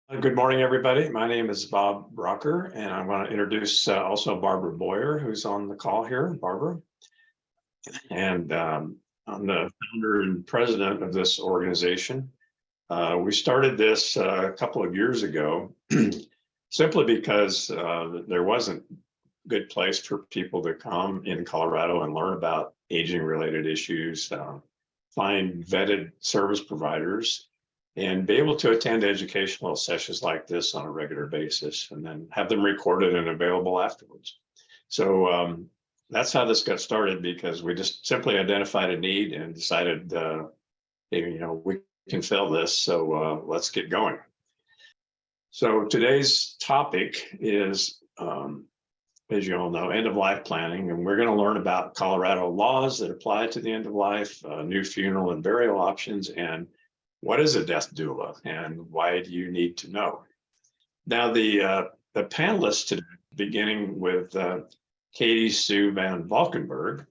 Good morning, everybody. My name is Bob Rocker, and I want to introduce also Barbara Boyer, who's on the call here. Barbara, and I'm the founder and president of this organization. We started this a couple of years ago, simply because there wasn't a good place for people to come in Colorado and learn about aging-related issues, find vetted service providers, and be able to attend educational sessions like this on a regular basis and then have them recorded and available afterwards. So that's how this got started, because we just simply identified a need and decided, we can fill this. So let's get going. So today's topic is, as you all know, end of life planning. And we're going to learn about Colorado laws that apply to the end of life, new funeral and burial options, and what is a death doula and why do you need to know? Now, the panelists today, beginning with Katie Sue Van Valkenburg.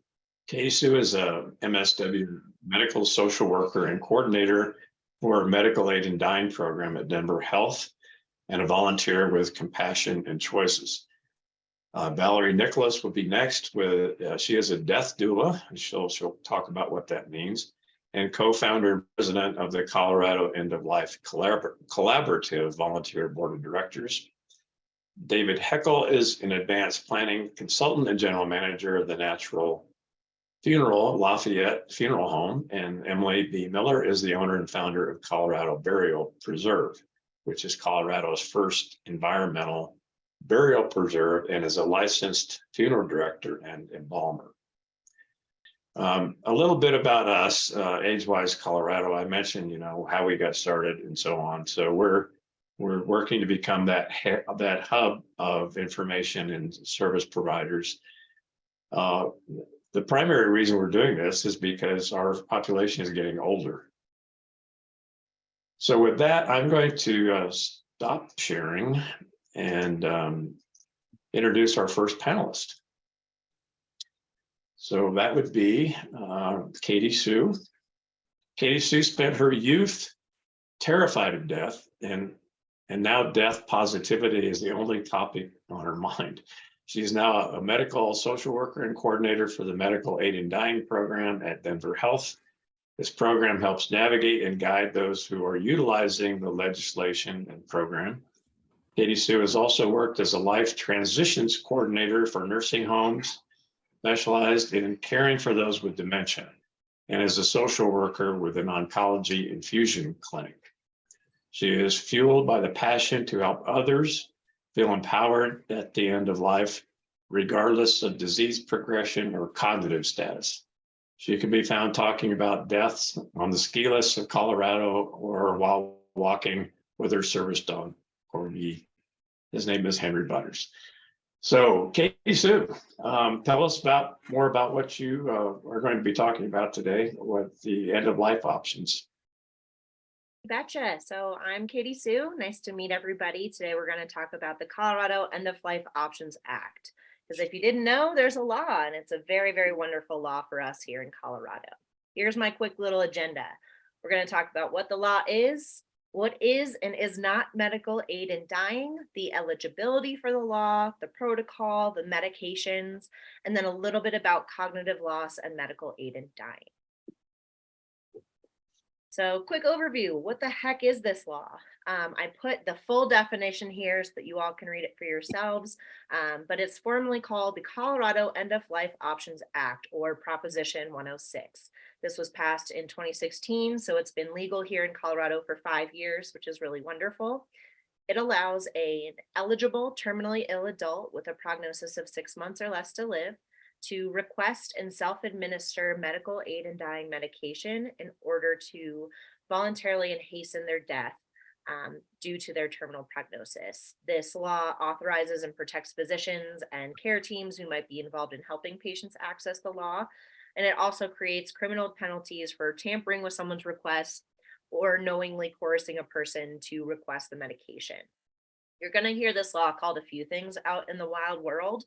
Katie Sue is a MSW medical social worker and coordinator for Medical Aid in Dying program at Denver Health and a volunteer with Compassion and Choices. Valerie Nichols will be next. She is a death doula, and she'll talk about what that means, and co-founder and president of the Colorado End of Life Collaborative Volunteer Board of Directors. David Heckel is an advanced planning consultant and general manager of the Natural Funeral Lafayette Funeral Home, and Emily B. Miller is the owner and founder of Colorado Burial Preserve, which is Colorado's first environmental burial preserve, and is a licensed funeral director and embalmer. A little bit about us, Age-Wise Colorado. I mentioned, how we got started and so on. So we're working to become that hub of information and service providers. The primary reason we're doing this is because our population is getting older. So with that, I'm going to stop sharing and introduce our first panelist. So that would be Katie Sue. Katie Sue spent her youth terrified of death, and now death positivity is the only topic on her mind. She's now a medical social worker and coordinator for the Medical Aid in Dying program at Denver Health. This program helps navigate and guide those who are utilizing the legislation and program. Katie Sue has also worked as a life transitions coordinator for nursing homes, specialized in caring for those with dementia, and as a social worker with an oncology infusion clinic. She is fueled by the passion to help others feel empowered at the end of life, regardless of disease progression or cognitive status. She can be found talking about deaths on the ski lists of Colorado or while walking with her service dog, Corgi. His name is Henry Butters. So, Katie Sue, tell us more about what you are going to be talking about today with the end of life options. Betcha. So I'm Katie Sue. Nice to meet everybody. Today we're going to talk about the Colorado End of Life Options Act. Because if you didn't know, there's a law, and it's a very, very wonderful law for us here in Colorado. Here's my quick little agenda. We're going to talk about what the law is, what is and is not medical aid in dying, the eligibility for the law, the protocol, the medications, and then a little bit about cognitive loss and medical aid in dying. So quick overview, what the heck is this law? I put the full definition here so that you all can read it for yourselves, but it's formally called the Colorado End of Life Options Act, or Proposition 106. This was passed in 2016, so it's been legal here in Colorado for 5 years, which is really wonderful. It allows an eligible terminally ill adult with a prognosis of 6 months or less to live to request and self-administer medical aid in dying medication in order to voluntarily and hasten their death due to their terminal prognosis. This law authorizes and protects physicians and care teams who might be involved in helping patients access the law. And it also creates criminal penalties for tampering with someone's request or knowingly coercing a person to request the medication. You're going to hear this law called a few things out in the wild world.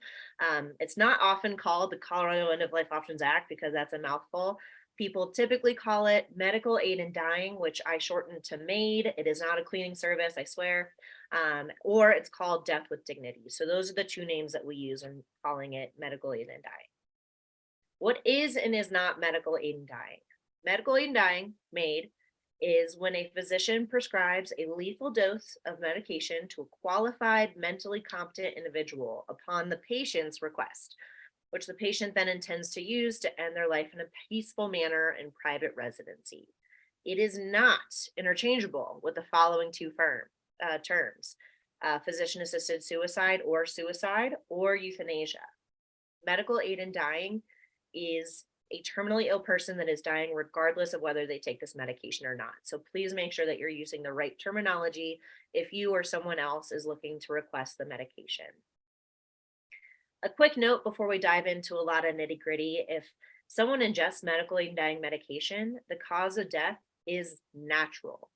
It's not often called the Colorado End of Life Options Act because that's a mouthful, People typically call it medical aid in dying, which I shortened to MAiD. It is not a cleaning service, I swear. Or it's called death with dignity. So those are the two names that we use in calling it medical aid in dying. What is and is not medical aid in dying? Medical aid in dying, MAiD, is when a physician prescribes a lethal dose of medication to a qualified, mentally competent individual upon the patient's request, which the patient then intends to use to end their life in a peaceful manner in private residency. It is not interchangeable with the following two terms: physician assisted suicide or euthanasia. Medical aid in dying is a terminally ill person that is dying regardless of whether they take this medication or not. So please make sure that you're using the right terminology if you or someone else is looking to request the medication. A quick note before we dive into a lot of nitty gritty: if someone ingests medically aid in dying medication, the cause of death is natural.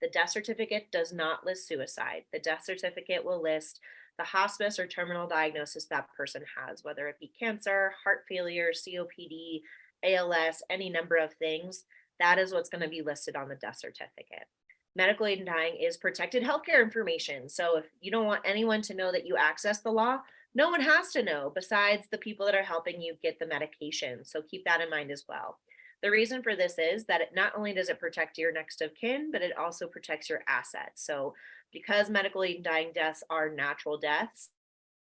The death certificate does not list suicide. The death certificate will list the hospice or terminal diagnosis that person has, whether it be cancer, heart failure, COPD, ALS, any number of things. That is what's going to be listed on the death certificate. Medical aid in dying is protected healthcare information. So if you don't want anyone to know that you access the law, no one has to know besides the people that are helping you get the medication. So keep that in mind as well. The reason for this is that it not only does it protect your next of kin, but it also protects your assets. So because medical aid in dying deaths are natural deaths,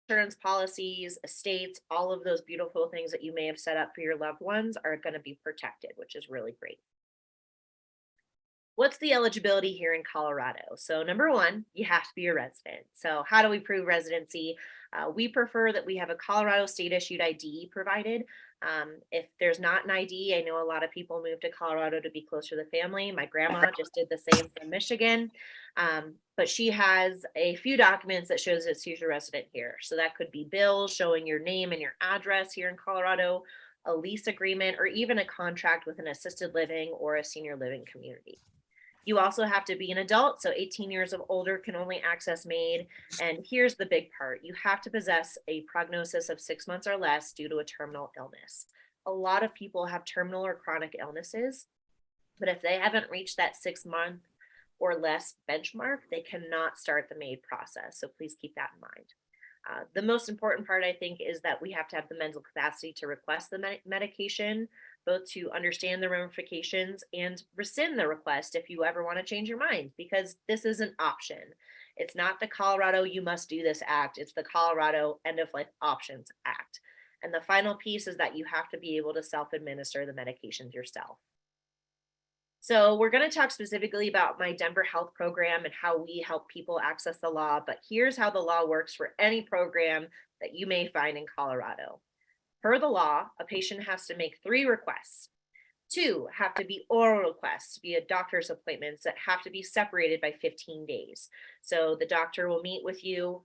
insurance policies, estates, all of those beautiful things that you may have set up for your loved ones are going to be protected, which is really great. What's the eligibility here in Colorado? So number one, you have to be a resident. So how do we prove residency? We prefer that we have a Colorado state issued ID provided. If there's not an ID, I know a lot of people move to Colorado to be closer to the family. My grandma just did the same from Michigan, but she has a few documents that shows that she's a resident here. So that could be bills showing your name and your address here in Colorado, a lease agreement, or even a contract with an assisted living or a senior living community. You also have to be an adult, so 18 years of older can only access MAiD. And here's the big part: you have to possess a prognosis of 6 months or less due to a terminal illness. A lot of people have terminal or chronic illnesses, but if they haven't reached that 6 month or less benchmark, they cannot start the MAiD process. So please keep that in mind. The most important part, I think, is that we have to have the mental capacity to request the medication, both to understand the ramifications and rescind the request if you ever want to change your mind, because this is an option. It's not the Colorado "you must do this" act, it's the Colorado End of Life Options Act. And the final piece is that you have to be able to self-administer the medications yourself. So we're going to talk specifically about my Denver Health program and how we help people access the law, but here's how the law works for any program that you may find in Colorado. Per the law, a patient has to make 3 requests. 2 have to be oral requests via doctor's appointments that have to be separated by 15 days. So the doctor will meet with you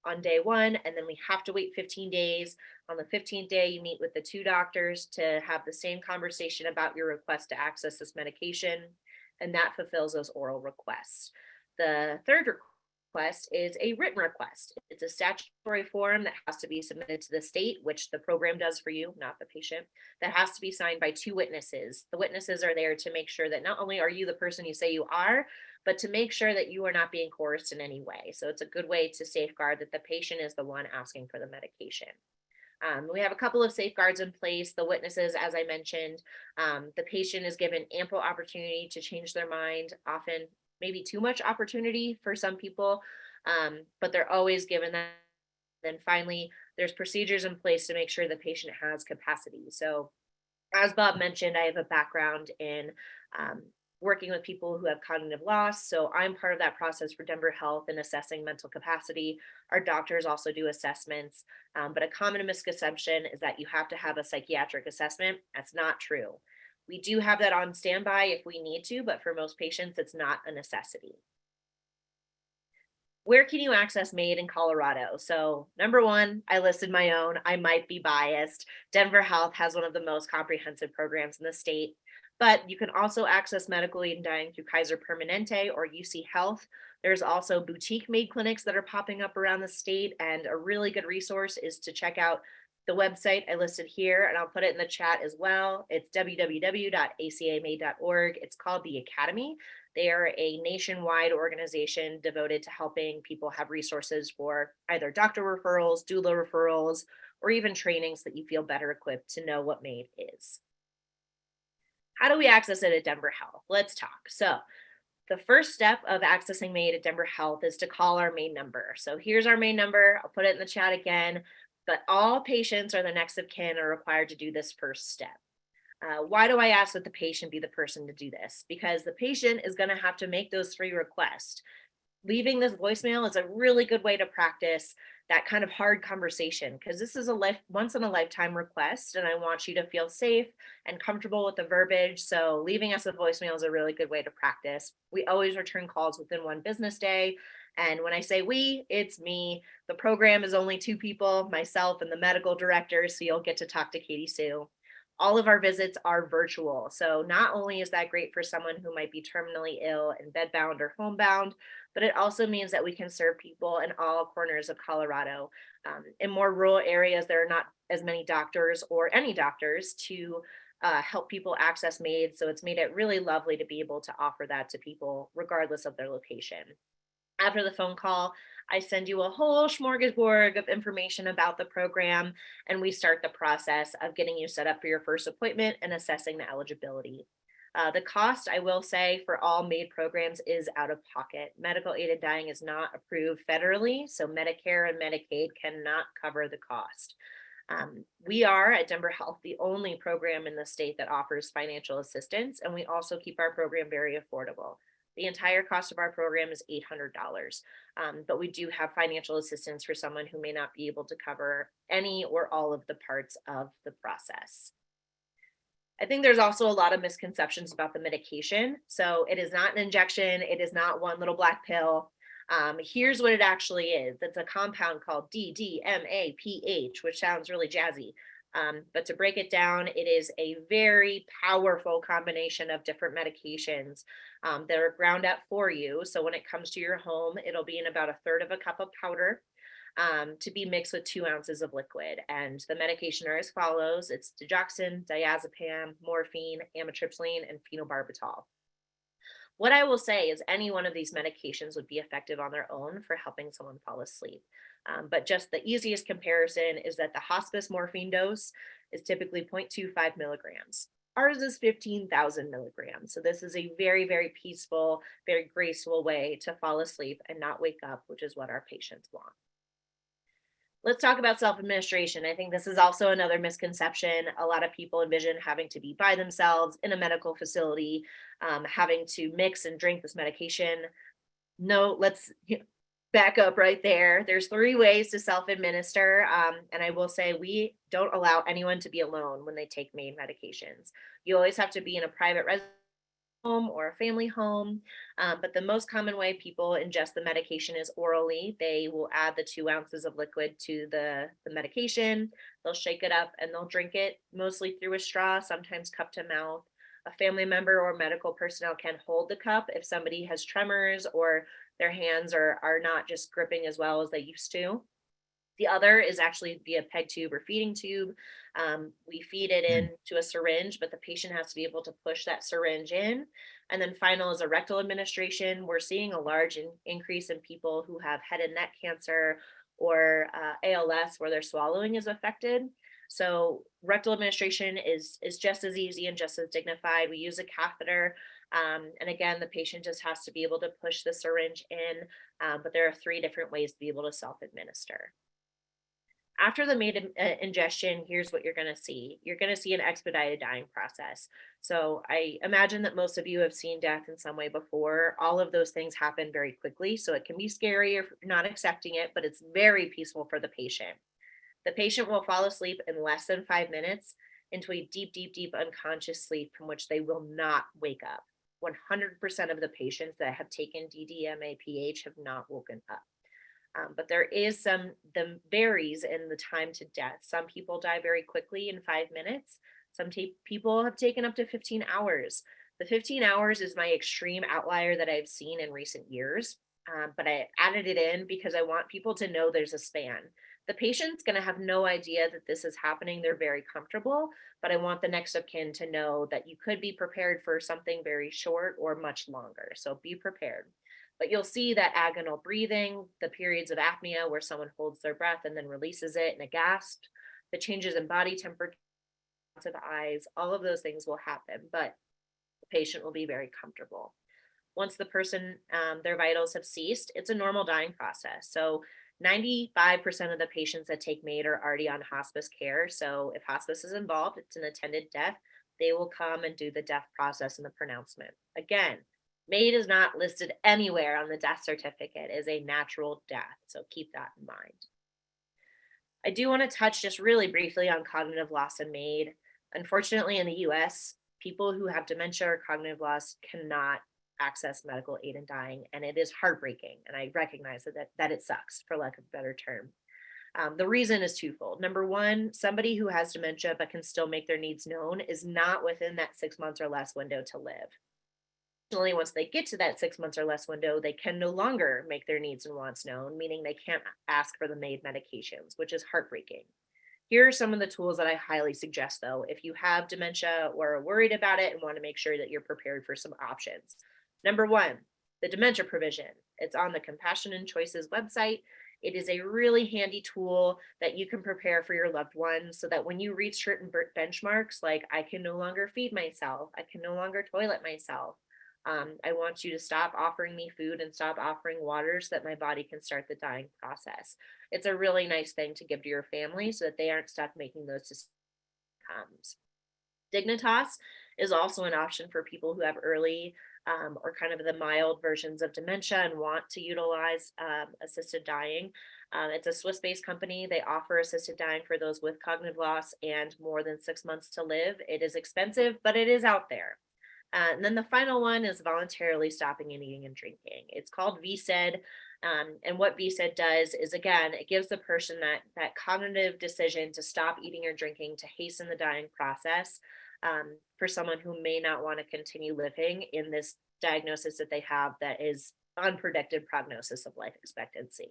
on day 1, and then we have to wait 15 days. On the 15th day, you meet with the 2 doctors to have the same conversation about your request to access this medication, and that fulfills those oral requests. The third request is a written request. It's a statutory form that has to be submitted to the state, which the program does for you, not the patient, that has to be signed by 2 witnesses. The witnesses are there to make sure that not only are you the person you say you are, but to make sure that you are not being coerced in any way. So it's a good way to safeguard that the patient is the one asking for the medication. We have a couple of safeguards in place. The witnesses, as I mentioned, the patient is given ample opportunity to change their mind, often maybe too much opportunity for some people, but they're always given that. Then finally, there's procedures in place to make sure the patient has capacity. So as Bob mentioned, I have a background in working with people who have cognitive loss. So I'm part of that process for Denver Health in assessing mental capacity. Our doctors also do assessments, but a common misconception is that you have to have a psychiatric assessment. That's not true. We do have that on standby if we need to, but for most patients, it's not a necessity. Where can you access MAiD in Colorado? So number one, I listed my own. I might be biased. Denver Health has one of the most comprehensive programs in the state, but you can also access medical aid in dying through Kaiser Permanente or UC Health. There's also boutique MAiD clinics that are popping up around the state, and a really good resource is to check out The website I listed here, and I'll put it in the chat as well. It's www.acamaid.org. It's called the Academy. They are a nationwide organization devoted to helping people have resources for either doctor referrals, doula referrals, or even trainings that you feel better equipped to know what MAiD is. How do we access it at Denver Health? Let's talk. So the first step of accessing MAiD at Denver Health is to call our MAiD number. So here's our MAiD number. I'll put it in the chat again, but all patients or their next of kin are required to do this first step. Why do I ask that the patient be the person to do this? Because the patient is going to have to make those 3 requests. Leaving this voicemail is a really good way to practice that kind of hard conversation, because this is a once in a lifetime request, and I want you to feel safe and comfortable with the verbiage. So leaving us a voicemail is a really good way to practice. We always return calls within 1 business day. And when I say we, it's me. The program is only 2 people, myself and the medical director. So you'll get to talk to Katie Sue. All of our visits are virtual. So not only is that great for someone who might be terminally ill and bedbound or homebound, but it also means that we can serve people in all corners of Colorado. In more rural areas, there are not as many doctors or any doctors to help people access MAiD. So it's made it really lovely to be able to offer that to people regardless of their location. After the phone call, I send you a whole smorgasbord of information about the program, and we start the process of getting you set up for your first appointment and assessing the eligibility. The cost, I will say, for all MAiD programs is out of pocket. Medical aided dying is not approved federally, so Medicare and Medicaid cannot cover the cost. We are at Denver Health the only program in the state that offers financial assistance, and we also keep our program very affordable. The entire cost of our program is $800, but we do have financial assistance for someone who may not be able to cover any or all of the parts of the process. I think there's also a lot of misconceptions about the medication. So it is not an injection. It is not one little black pill. Here's what it actually is. It's a compound called DDMAPH, which sounds really jazzy. But to break it down, it is a very powerful combination of different medications that are ground up for you. So when it comes to your home, it'll be in about 1/3 of a cup of powder to be mixed with 2 ounces of liquid. And the medication are as follows. It's digoxin, diazepam, morphine, amitriptyline, and phenobarbital. What I will say is any one of these medications would be effective on their own for helping someone fall asleep. But just the easiest comparison is that the hospice morphine dose is typically 0.25 milligrams. Ours is 15,000 milligrams. So this is a very, very peaceful, very graceful way to fall asleep and not wake up, which is what our patients want. Let's talk about self-administration. I think this is also another misconception. A lot of people envision having to be by themselves in a medical facility, having to mix and drink this medication. No, let's back up right there. There's 3 ways to self-administer. And I will say we don't allow anyone to be alone when they take MAiD medications. You always have to be in a private residence home or a family home. But the most common way people ingest the medication is orally. They will add the 2 ounces of liquid to the medication. They'll shake it up and they'll drink it mostly through a straw, sometimes cup to mouth. A family member or medical personnel can hold the cup if somebody has tremors or their hands are not just gripping as well as they used to. The other is actually via peg tube or feeding tube. We feed it into a syringe, but the patient has to be able to push that syringe in. And then final is a rectal administration. We're seeing a large increase in people who have head and neck cancer or ALS where their swallowing is affected. So rectal administration is just as easy and just as dignified. We use a catheter. And again, the patient just has to be able to push the syringe in, but there are 3 different ways to be able to self-administer. After the MAiD ingestion, here's what you're going to see. You're going to see an expedited dying process. So I imagine that most of you have seen death in some way before. All of those things happen very quickly. So it can be scary if you're not accepting it, but it's very peaceful for the patient. The patient will fall asleep in less than 5 minutes into a deep, deep, deep unconscious sleep from which they will not wake up. 100% of the patients that have taken DDMAPH have not woken up. But there is the varies in the time to death. Some people die very quickly in 5 minutes. Some people have taken up to 15 hours. The 15 hours is my extreme outlier that I've seen in recent years. but I added it in because I want people to know there's a span. The patient's going to have no idea that this is happening. They're very comfortable, but I want the next of kin to know that you could be prepared for something very short or much longer. So be prepared. But you'll see that agonal breathing, the periods of apnea where someone holds their breath and then releases it in a gasp, the changes in body temperature, of eyes, all of those things will happen, but the patient will be very comfortable. Once the person, their vitals have ceased, it's a normal dying process. So 95% of the patients that take MAiD are already on hospice care. So if hospice is involved, it's an attended death. They will come and do the death process and the pronouncement. Again, MAiD is not listed anywhere on the death certificate as a natural death. So keep that in mind. I do want to touch just really briefly on cognitive loss and MAiD. Unfortunately, in the US, people who have dementia or cognitive loss cannot access medical aid in dying, and it is heartbreaking. And I recognize that it sucks, for lack of a better term. The reason is twofold. Number one, somebody who has dementia but can still make their needs known is not within that 6 months or less window to live. Additionally, once they get to that 6 months or less window, they can no longer make their needs and wants known, meaning they can't ask for the MAiD medications, which is heartbreaking. Here are some of the tools that I highly suggest, though, if you have dementia or are worried about it and want to make sure that you're prepared for some options. Number one, the dementia provision. It's on the Compassion and Choices website. It is a really handy tool that you can prepare for your loved ones so that when you reach certain benchmarks, like I can no longer feed myself, I can no longer toilet myself, I want you to stop offering me food and stop offering water so that my body can start the dying process. It's a really nice thing to give to your family so that they aren't stuck making those decisions. Dignitas is also an option for people who have early or kind of the mild versions of dementia and want to utilize assisted dying. It's a Swiss-based company. They offer assisted dying for those with cognitive loss and more than 6 months to live. It is expensive, but it is out there. And then the final one is voluntarily stopping eating and drinking. It's called VSED. And what VSED does is, again, it gives the person that cognitive decision to stop eating or drinking to hasten the dying process for someone who may not want to continue living in this diagnosis that they have that is unpredicted prognosis of life expectancy.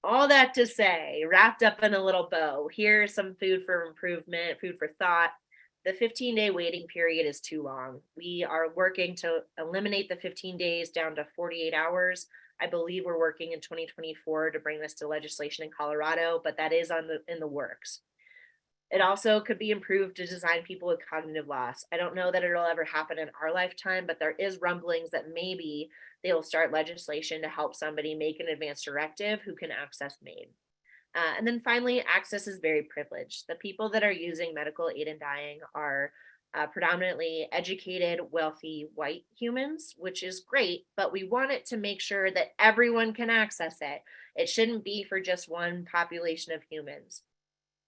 All that to say, wrapped up in a little bow, here's some food for improvement, food for thought. The 15-day waiting period is too long. We are working to eliminate the 15 days down to 48 hours. I believe we're working in 2024 to bring this to legislation in Colorado, but that is in the works. It also could be improved to design people with cognitive loss. I don't know that it'll ever happen in our lifetime, but there is rumblings that maybe they will start legislation to help somebody make an advance directive who can access MAiD. And then finally, access is very privileged. The people that are using medical aid in dying are predominantly educated, wealthy, white humans, which is great, but we want it to make sure that everyone can access it. It shouldn't be for just one population of humans.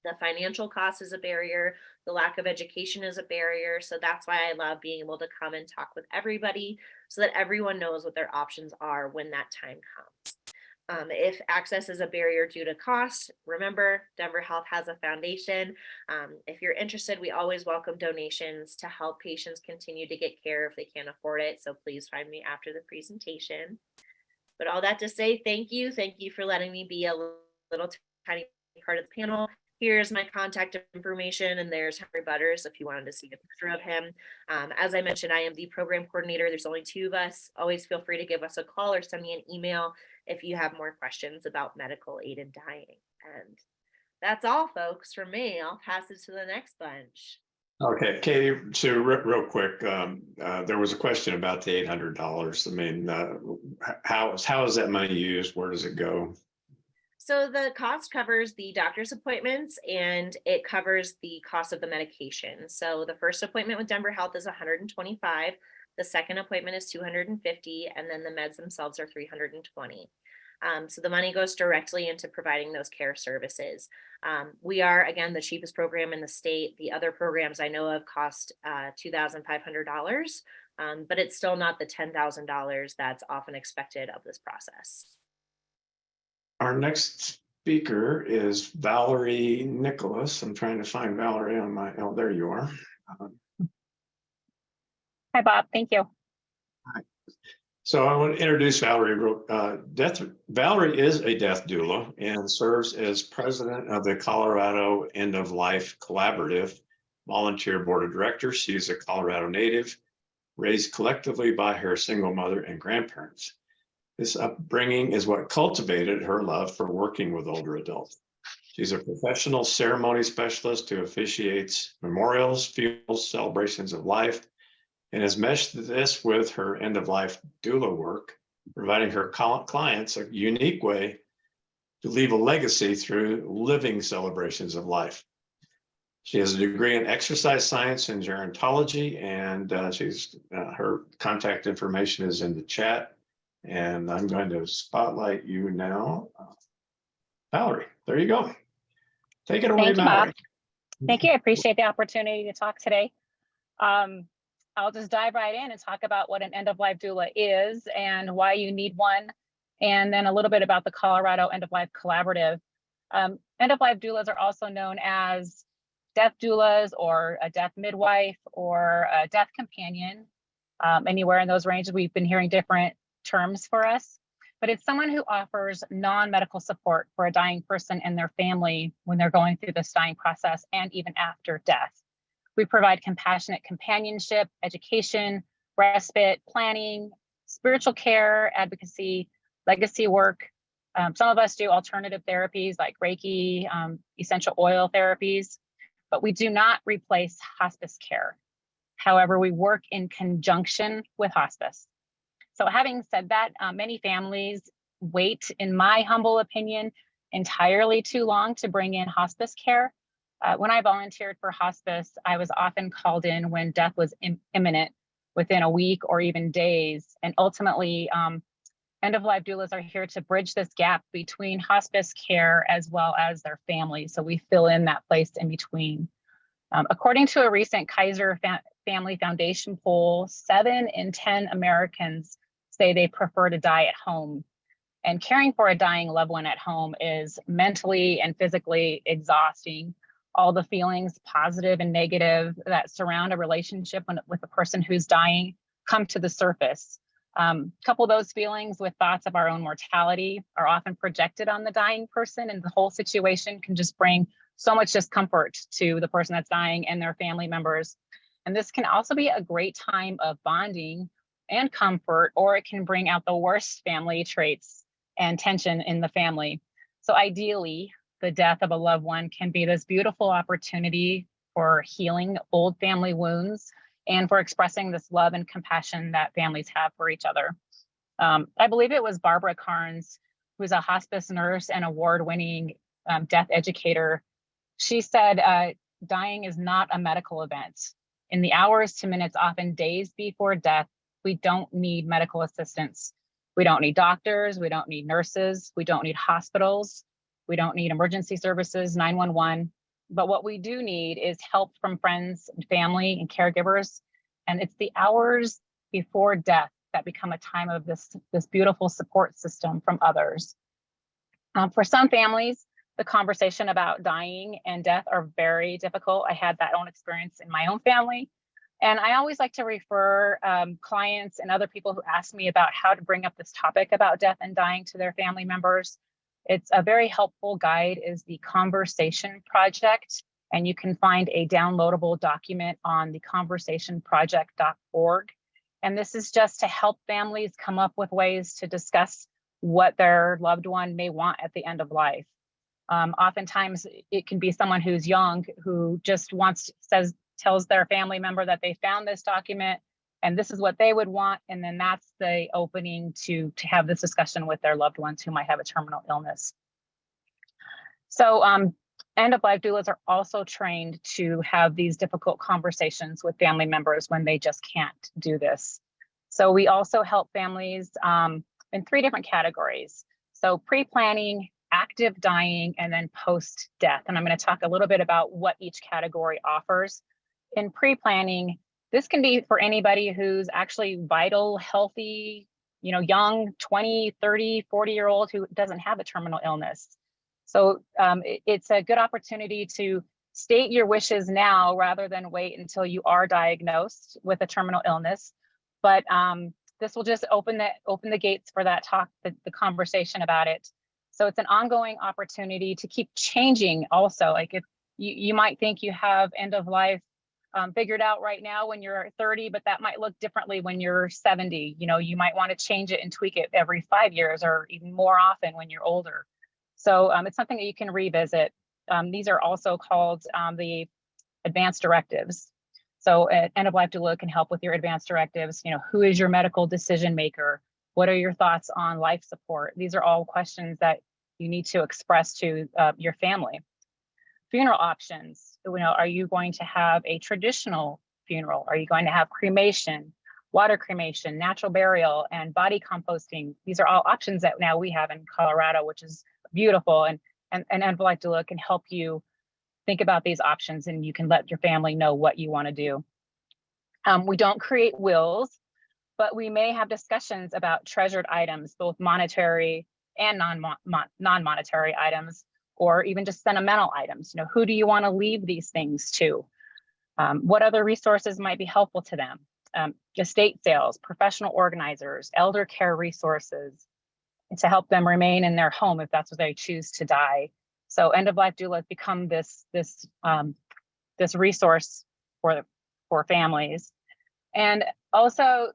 The financial cost is a barrier. The lack of education is a barrier. So that's why I love being able to come and talk with everybody so that everyone knows what their options are when that time comes. If access is a barrier due to cost, remember, Denver Health has a foundation. If you're interested, we always welcome donations to help patients continue to get care if they can't afford it. So please find me after the presentation. But all that to say, thank you. Thank you for letting me be a little tiny part of the panel. Here's my contact information, and there's Henry Butters if you wanted to see a picture of him. As I mentioned, I am the program coordinator. There's only 2 of us. Always feel free to give us a call or send me an email if you have more questions about medical aid in dying. And that's all, folks, from me. I'll pass it to the next bunch. Okay, Katie, so real quick, there was a question about the $800. I mean, how is that money used? Where does it go? So the cost covers the doctor's appointments and it covers the cost of the medication. So the first appointment with Denver Health is $125. The second appointment is $250, and then the meds themselves are $320. So the money goes directly into providing those care services. We are, again, the cheapest program in the state. The other programs I know of cost $2,500, but it's still not the $10,000 that's often expected of this process. Our next speaker is Valerie Nichols. I'm trying to find Valerie on my, oh, there you are. Hi, Bob. Thank you. Hi. So I want to introduce Valerie. Valerie is a death doula and serves as president of the Colorado End of Life Collaborative Volunteer Board of Directors. She's a Colorado native, raised collectively by her single mother and grandparents. This upbringing is what cultivated her love for working with older adults. She's a professional ceremony specialist who officiates memorials, funerals, celebrations of life, and has meshed this with her end-of-life doula work, providing her clients a unique way to leave a legacy through living celebrations of life. She has a degree in exercise science and gerontology, and her contact information is in the chat. And I'm going to spotlight you now. Valerie, there you go. Take it away, Thank you, Valerie. Bob. Thank you. I appreciate the opportunity to talk today. I'll just dive right in and talk about what an end-of-life doula is and why you need one, and then a little bit about the Colorado End-of-Life Collaborative. End-of-life doulas are also known as death doulas or a death midwife or a death companion. Anywhere in those ranges, we've been hearing different terms for us, but it's someone who offers non-medical support for a dying person and their family when they're going through this dying process and even after death. We provide compassionate companionship, education, respite, planning, spiritual care, advocacy, legacy work. Some of us do alternative therapies like Reiki, essential oil therapies, but we do not replace hospice care. However, we work in conjunction with hospice. So having said that, many families wait, in my humble opinion, entirely too long to bring in hospice care. When I volunteered for hospice, I was often called in when death was imminent, within a week or even days. And ultimately, end-of-life doulas are here to bridge this gap between hospice care as well as their family. So we fill in that place in between. According to a recent Kaiser Family Foundation poll, 7 in 10 Americans say they prefer to die at home. And caring for a dying loved one at home is mentally and physically exhausting. All the feelings, positive and negative, that surround a relationship with a person who's dying come to the surface. Couple those feelings with thoughts of our own mortality are often projected on the dying person, and the whole situation can just bring so much discomfort to the person that's dying and their family members. And this can also be a great time of bonding and comfort, or it can bring out the worst family traits and tension in the family. So ideally, the death of a loved one can be this beautiful opportunity for healing old family wounds and for expressing this love and compassion that families have for each other. I believe it was Barbara Carnes, who's a hospice nurse and award-winning death educator. She said, dying is not a medical event. In the hours to minutes, often days before death, we don't need medical assistance. We don't need doctors, we don't need nurses, we don't need hospitals, we don't need emergency services, 911. But what we do need is help from friends and family and caregivers. And it's the hours before death that become a time of this beautiful support system from others. For some families, the conversation about dying and death are very difficult. I had that own experience in my own family. And I always like to refer clients and other people who ask me about how to bring up this topic about death and dying to their family members. It's a very helpful guide is the Conversation Project, and you can find a downloadable document on the conversationproject.org. And this is just to help families come up with ways to discuss what their loved one may want at the end of life. Oftentimes it can be someone who's young who just tells their family member that they found this document and this is what they would want. And then that's the opening to have this discussion with their loved ones who might have a terminal illness. So end-of-life doulas are also trained to have these difficult conversations with family members when they just can't do this. So we also help families in 3 different categories. So pre-planning, active dying, and then post-death. And I'm going to talk a little bit about what each category offers. In pre-planning, this can be for anybody who's actually vital, healthy, young, 20, 30, 40-year-old who doesn't have a terminal illness. So it's a good opportunity to state your wishes now rather than wait until you are diagnosed with a terminal illness. But this will just open the gates for that talk, the conversation about it. So it's an ongoing opportunity to keep changing also. Like if you might think you have end of life figured out right now when you're 30, but that might look differently when you're 70. You know, you might want to change it and tweak it every 5 years or even more often when you're older. So it's something that you can revisit. These are also called the advanced directives. So an end-of-life doula can help with your advanced directives. You know, who is your medical decision maker? What are your thoughts on life support? These are all questions that you need to express to your family. Funeral options. You know, are you going to have a traditional funeral? Are you going to have cremation, water cremation, natural burial, and body composting? These are all options that now we have in Colorado, which is beautiful. And an end-of-life doula can help you think about these options, and you can let your family know what you want to do. We don't create wills, but we may have discussions about treasured items, both monetary and non-monetary items, or even just sentimental items. You know, who do you want to leave these things to? What other resources might be helpful to them? Estate sales, professional organizers, elder care resources, to help them remain in their home if that's what they choose to die. So end-of-life doula has become this resource for families. And also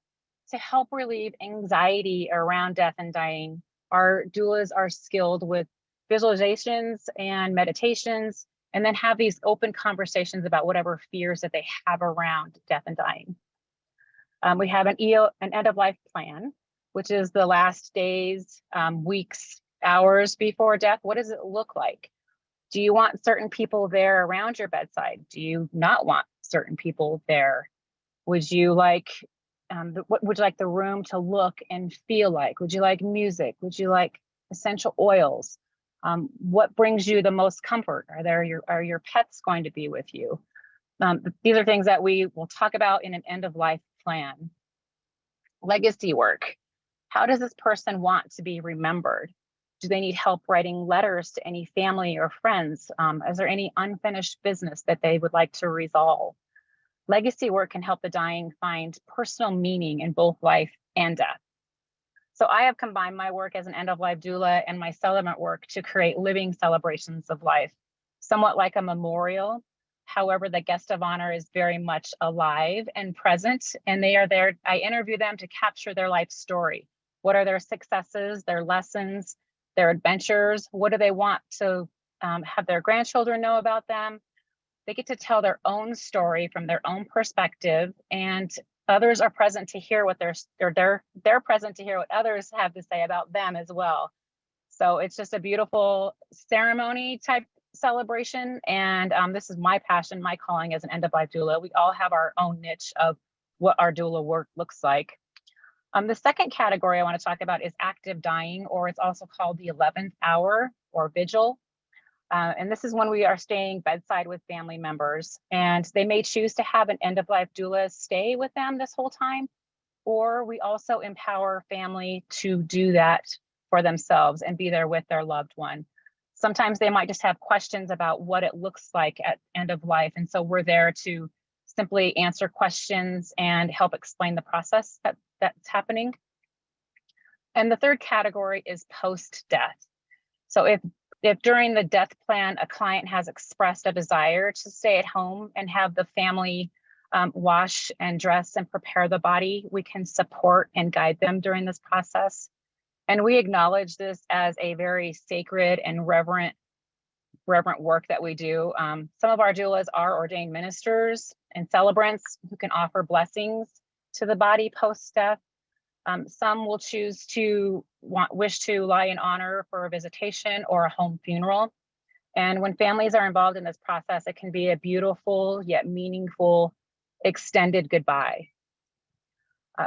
to help relieve anxiety around death and dying, our doulas are skilled with visualizations and meditations, and then have these open conversations about whatever fears that they have around death and dying. We have an end-of-life plan, which is the last days, weeks, hours before death. What does it look like? Do you want certain people there around your bedside? Do you not want certain people there? Would you like, what would you like the room to look and feel like? Would you like music? Would you like essential oils? What brings you the most comfort? Are your pets going to be with you? These are things that we will talk about in an end-of-life plan. Legacy work. How does this person want to be remembered? Do they need help writing letters to any family or friends? Is there any unfinished business that they would like to resolve? Legacy work can help the dying find personal meaning in both life and death. So I have combined my work as an end-of-life doula and my celebrant work to create living celebrations of life, somewhat like a memorial. However, the guest of honor is very much alive and present, and they are there. I interview them to capture their life story. What are their successes, their lessons, their adventures? What do they want to have their grandchildren know about them? They get to tell their own story from their own perspective, and others are present to hear what they're present to hear what others have to say about them as well. So it's just a beautiful ceremony type celebration. And this is my passion, my calling as an end-of-life doula. We all have our own niche of what our doula work looks like. The second category I want to talk about is active dying, or it's also called the 11th hour or vigil. And this is when we are staying bedside with family members, and they may choose to have an end-of-life doula stay with them this whole time, or we also empower family to do that for themselves and be there with their loved one. Sometimes they might just have questions about what it looks like at end of life, and so we're there to simply answer questions and help explain the process that's happening. And the third category is post-death. So if during the death plan, a client has expressed a desire to stay at home and have the family wash and dress and prepare the body, we can support and guide them during this process. And we acknowledge this as a very sacred and reverent work that we do. Some of our doulas are ordained ministers and celebrants who can offer blessings to the body post-death. Some will choose to wish to lie in honor for a visitation or a home funeral. And when families are involved in this process, it can be a beautiful yet meaningful extended goodbye.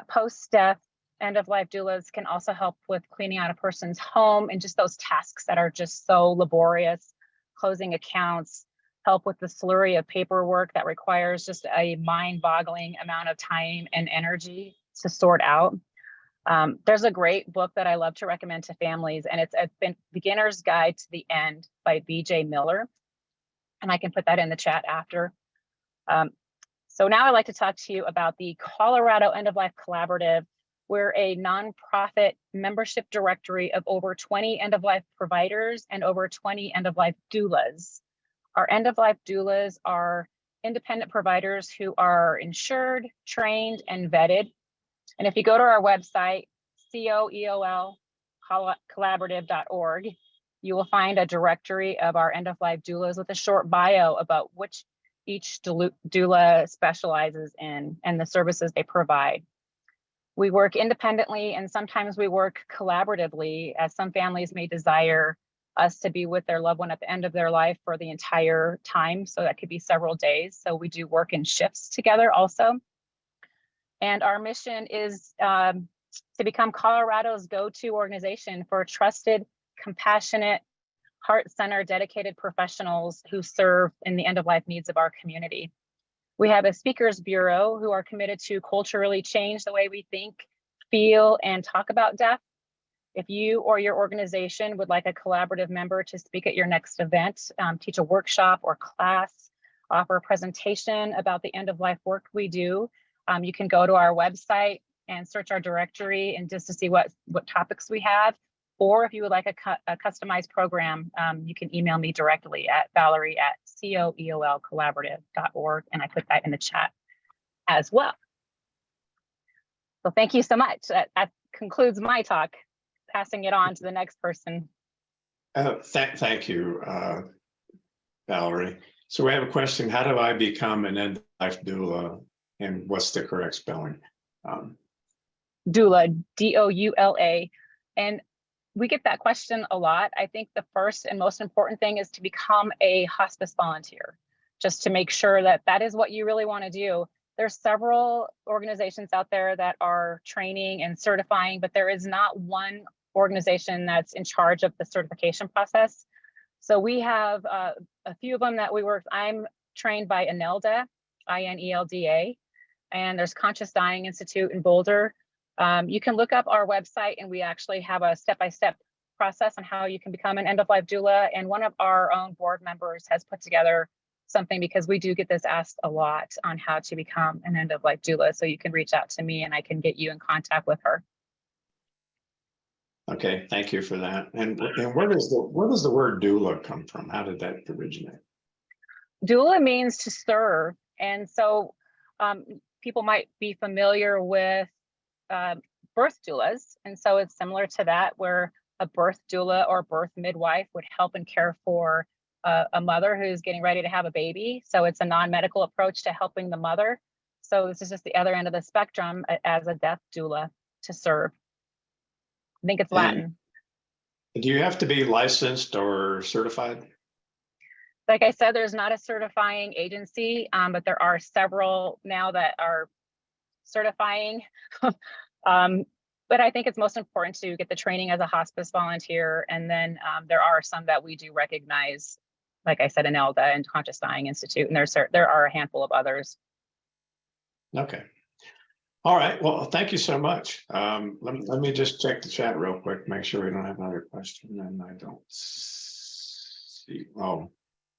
Post-death, end-of-life doulas can also help with cleaning out a person's home and just those tasks that are just so laborious, closing accounts, help with the slurry of paperwork that requires just a mind-boggling amount of time and energy to sort out. There's a great book that I love to recommend to families, and it's a Beginner's Guide to the End by B.J. Miller. And I can put that in the chat after. So now I'd like to talk to you about the Colorado End of Life Collaborative, We're a nonprofit membership directory of over 20 end-of-life providers and over 20 end-of-life doulas. Our end-of-life doulas are independent providers who are insured, trained, and vetted. And if you go to our website, coeolcollaborative.org, you will find a directory of our end-of-life doulas with a short bio about which each doula specializes in and the services they provide. We work independently and sometimes we work collaboratively, as some families may desire us to be with their loved one at the end of their life for the entire time. So that could be several days. So we do work in shifts together also. And our mission is to become Colorado's go-to organization for trusted, compassionate, heart-centered, dedicated professionals who serve in the end-of-life needs of our community. We have a speakers bureau who are committed to culturally change the way we think, feel, and talk about death. If you or your organization would like a collaborative member to speak at your next event, teach a workshop or class, offer a presentation about the end-of-life work we do, you can go to our website and search our directory and just to see what topics we have. Or if you would like a customized program, you can email me directly at Valerie@coeolcollaborative.org, and I put that in the chat as well. So thank you so much. That concludes my talk. Passing it on to the next person. Thank you, Valerie. So we have a question: how do I become an end-of-life doula, and what's the correct spelling? Doula, D-O-U-L-A, and we get that question a lot. I think the first and most important thing is to become a hospice volunteer, just to make sure that that is what you really want to do. There's several organizations out there that are training and certifying, but there is not one organization that's in charge of the certification process. So we have a few of them that we work. I'm trained by INELDA, I-N-E-L-D-A, and there's Conscious Dying Institute in Boulder. You can look up our website and we actually have a step-by-step process on how you can become an end-of-life doula. And one of our own board members has put together something, because we do get this asked a lot, on how to become an end-of-life doula. So you can reach out to me and I can get you in contact with her. Okay, thank you for that. And where does the word doula come from? How did that originate? Doula means to serve. And so people might be familiar with birth doulas. And so it's similar to that, where a birth doula or birth midwife would help and care for a mother who's getting ready to have a baby. So it's a non-medical approach to helping the mother. So this is just the other end of the spectrum as a death doula, to serve. I think it's Latin. Do you have to be licensed or certified? Like I said, there's not a certifying agency, but there are several now that are certifying. But I think it's most important to get the training as a hospice volunteer. And then there are some that we do recognize, like I said, INELDA and Conscious Dying Institute, and there are a handful of others. Okay. All right. Well, thank you so much. Let me just check the chat real quick, make sure we don't have another question. And I don't see. Oh,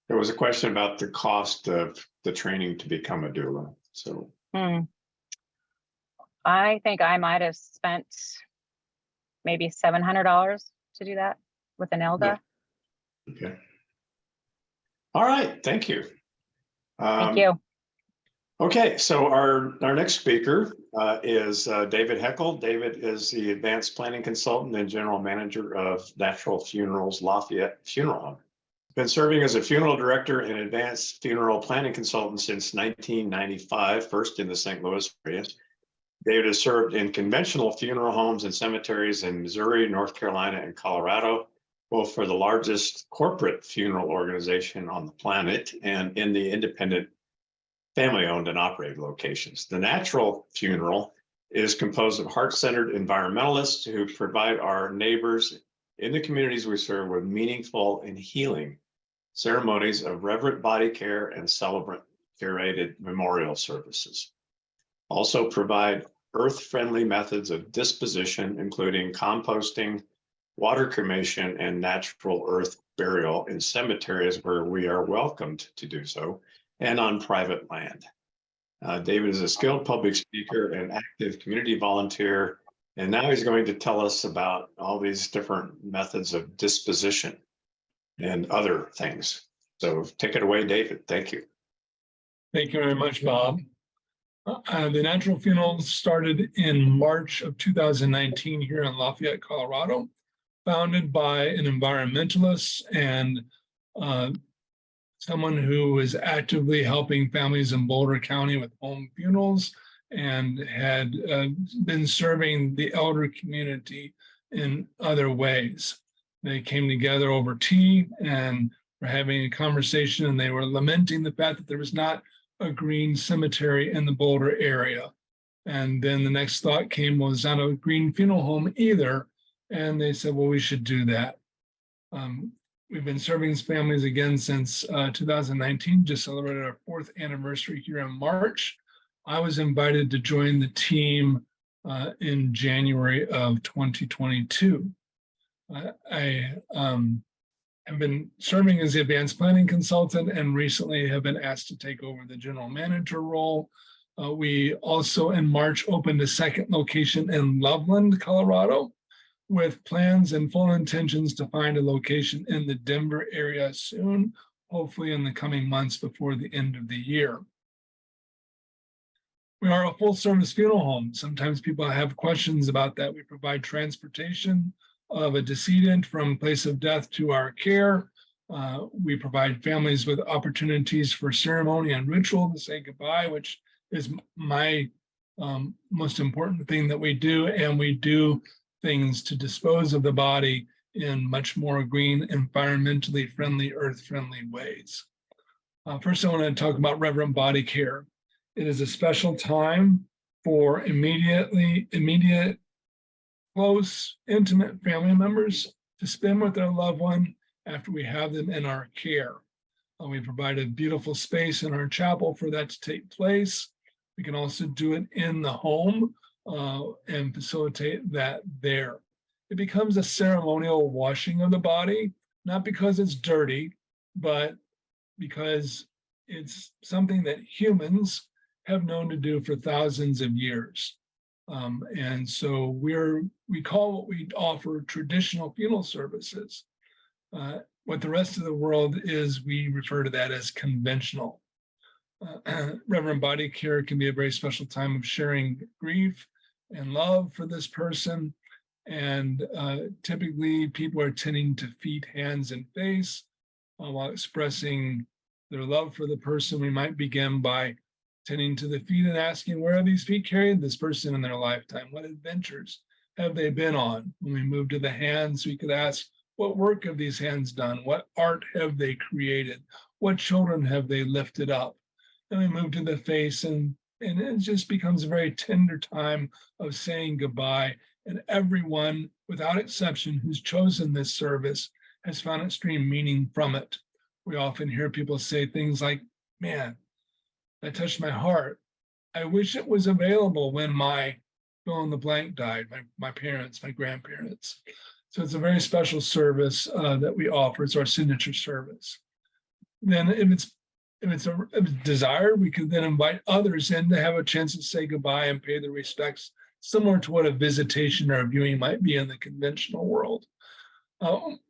there was a question about the cost of the training to become a doula. So I think I might have spent maybe $700 to do that with INELDA. Okay. All right. Thank you. Thank you. Okay, so our next speaker is David Heckel. David is the Advanced Planning Consultant and General Manager of Natural Funerals Lafayette Funeral Home. Been serving as a funeral director and advanced funeral planning consultant since 1995, first in the St. Louis area. David has served in conventional funeral homes and cemeteries in Missouri, North Carolina, and Colorado, both for the largest corporate funeral organization on the planet and in the independent family-owned and operated locations. The Natural Funeral is composed of heart-centered environmentalists who provide our neighbors in the communities we serve with meaningful and healing ceremonies of reverent body care and celebrant curated memorial services. Also provide earth-friendly methods of disposition, including composting, water cremation, and natural earth burial in cemeteries where we are welcomed to do so, and on private land. David is a skilled public speaker and active community volunteer And now he's going to tell us about all these different methods of disposition and other things. So take it away, David. Thank you. Thank you very much, Bob. The natural funeral started in March of 2019 here in Lafayette, Colorado, founded by an environmentalist and someone who is actively helping families in Boulder County with home funerals and had been serving the elder community in other ways. They came together over tea and were having a conversation, and they were lamenting the fact that there was not a green cemetery in the Boulder area. And then the next thought came, was not a green funeral home either. And they said, well, we should do that. We've been serving these families again since 2019, just celebrated our 4th anniversary here in March. I was invited to join the team in January of 2022. I have been serving as the advanced planning consultant and recently have been asked to take over the general manager role. We also in March opened a 2nd location in Loveland, Colorado, with plans and full intentions to find a location in the Denver area soon, hopefully in the coming months before the end of the year. We are a full service funeral home. Sometimes people have questions about that. We provide transportation of a decedent from place of death to our care. We provide families with opportunities for ceremony and ritual to say goodbye, which is my most important thing that we do. And we do things to dispose of the body in much more green, environmentally friendly, earth-friendly ways. First, I want to talk about Reverent Body Care. It is a special time for immediate, close, intimate family members to spend with their loved one after we have them in our care. We provide a beautiful space in our chapel for that to take place. We can also do it in the home and facilitate that there. It becomes a ceremonial washing of the body, not because it's dirty, but because it's something that humans have known to do for thousands of years. And so we call what we offer traditional funeral services. What the rest of the world is, we refer to that as conventional. Reverent Body Care can be a very special time of sharing grief and love for this person. And typically people are tending to feet, hands, and face while expressing their love for the person. We might begin by tending to the feet and asking, where have these feet carried this person in their lifetime? What adventures have they been on? When we move to the hands, we could ask, what work have these hands done? What art have they created? What children have they lifted up? And we move to the face, and it just becomes a very tender time of saying goodbye. And everyone, without exception, who's chosen this service has found extreme meaning from it. We often hear people say things like, man, that touched my heart. I wish it was available when my fill in the blank died, my parents, my grandparents. So it's a very special service that we offer. It's our signature service. Then if it's desired, we can then invite others in to have a chance to say goodbye and pay their respects, similar to what a visitation or a viewing might be in the conventional world.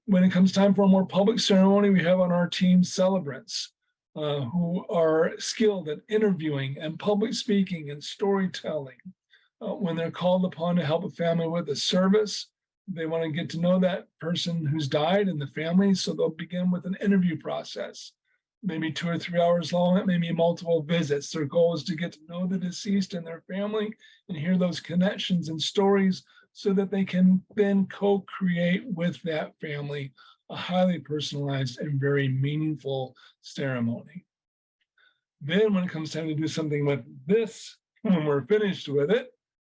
When it comes time for a more public ceremony, we have on our team celebrants who are skilled at interviewing and public speaking and storytelling. When they're called upon to help a family with a service, they want to get to know that person who's died and the family, so they'll begin with an interview process, maybe 2 or 3 hours long. It may be multiple visits. Their goal is to get to know the deceased and their family and hear those connections and stories so that they can then co-create with that family a highly personalized and very meaningful ceremony. Then when it comes time to do something with this, when we're finished with it,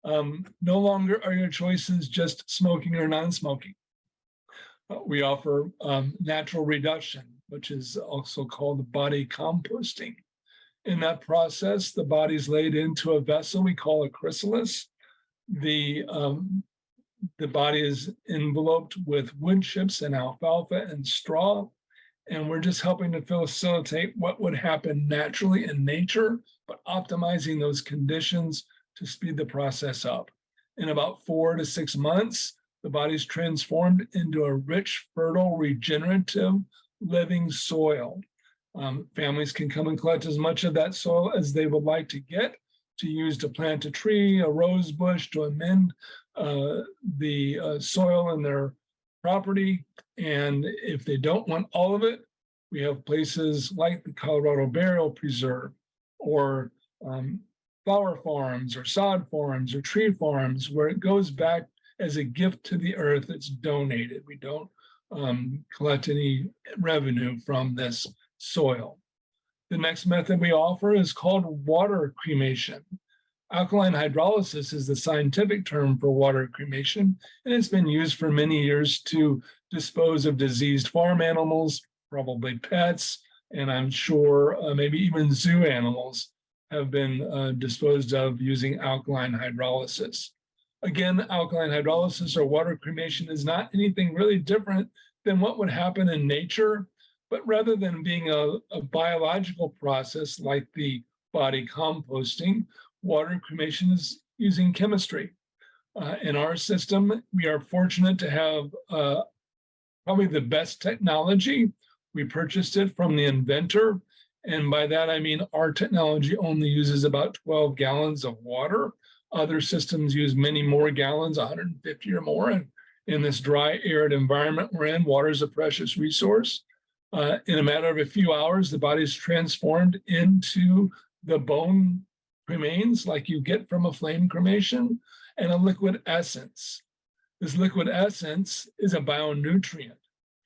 no longer are your choices just smoking or non-smoking. We offer natural reduction, which is also called body composting. In that process, the body's laid into a vessel we call a chrysalis. The body is enveloped with wood chips and alfalfa and straw, and we're just helping to facilitate what would happen naturally in nature, but optimizing those conditions to speed the process up. In about 4 to 6 months, the body's transformed into a rich, fertile, regenerative, living soil. Families can come and collect as much of that soil as they would like to get to use to plant a tree, a rose bush, to amend the soil in their property. And if they don't want all of it, we have places like the Colorado Burial Preserve, or flower farms, or sod farms, or tree farms, where it goes back as a gift to the earth. It's donated. We don't collect any revenue from this soil. The next method we offer is called water cremation. Alkaline hydrolysis is the scientific term for water cremation, and it's been used for many years to dispose of diseased farm animals, probably pets, and I'm sure maybe even zoo animals have been disposed of using alkaline hydrolysis. Again, alkaline hydrolysis or water cremation is not anything really different than what would happen in nature, but rather than being a biological process like the body composting, water cremation is using chemistry. In our system, we are fortunate to have probably the best technology. We purchased it from the inventor. And by that, I mean our technology only uses about 12 gallons of water. Other systems use many more gallons, 150 or more. And in this dry, arid environment we're in, water is a precious resource. In a matter of a few hours, the body is transformed into the bone remains like you get from a flame cremation, and a liquid essence. This liquid essence is a bionutrient.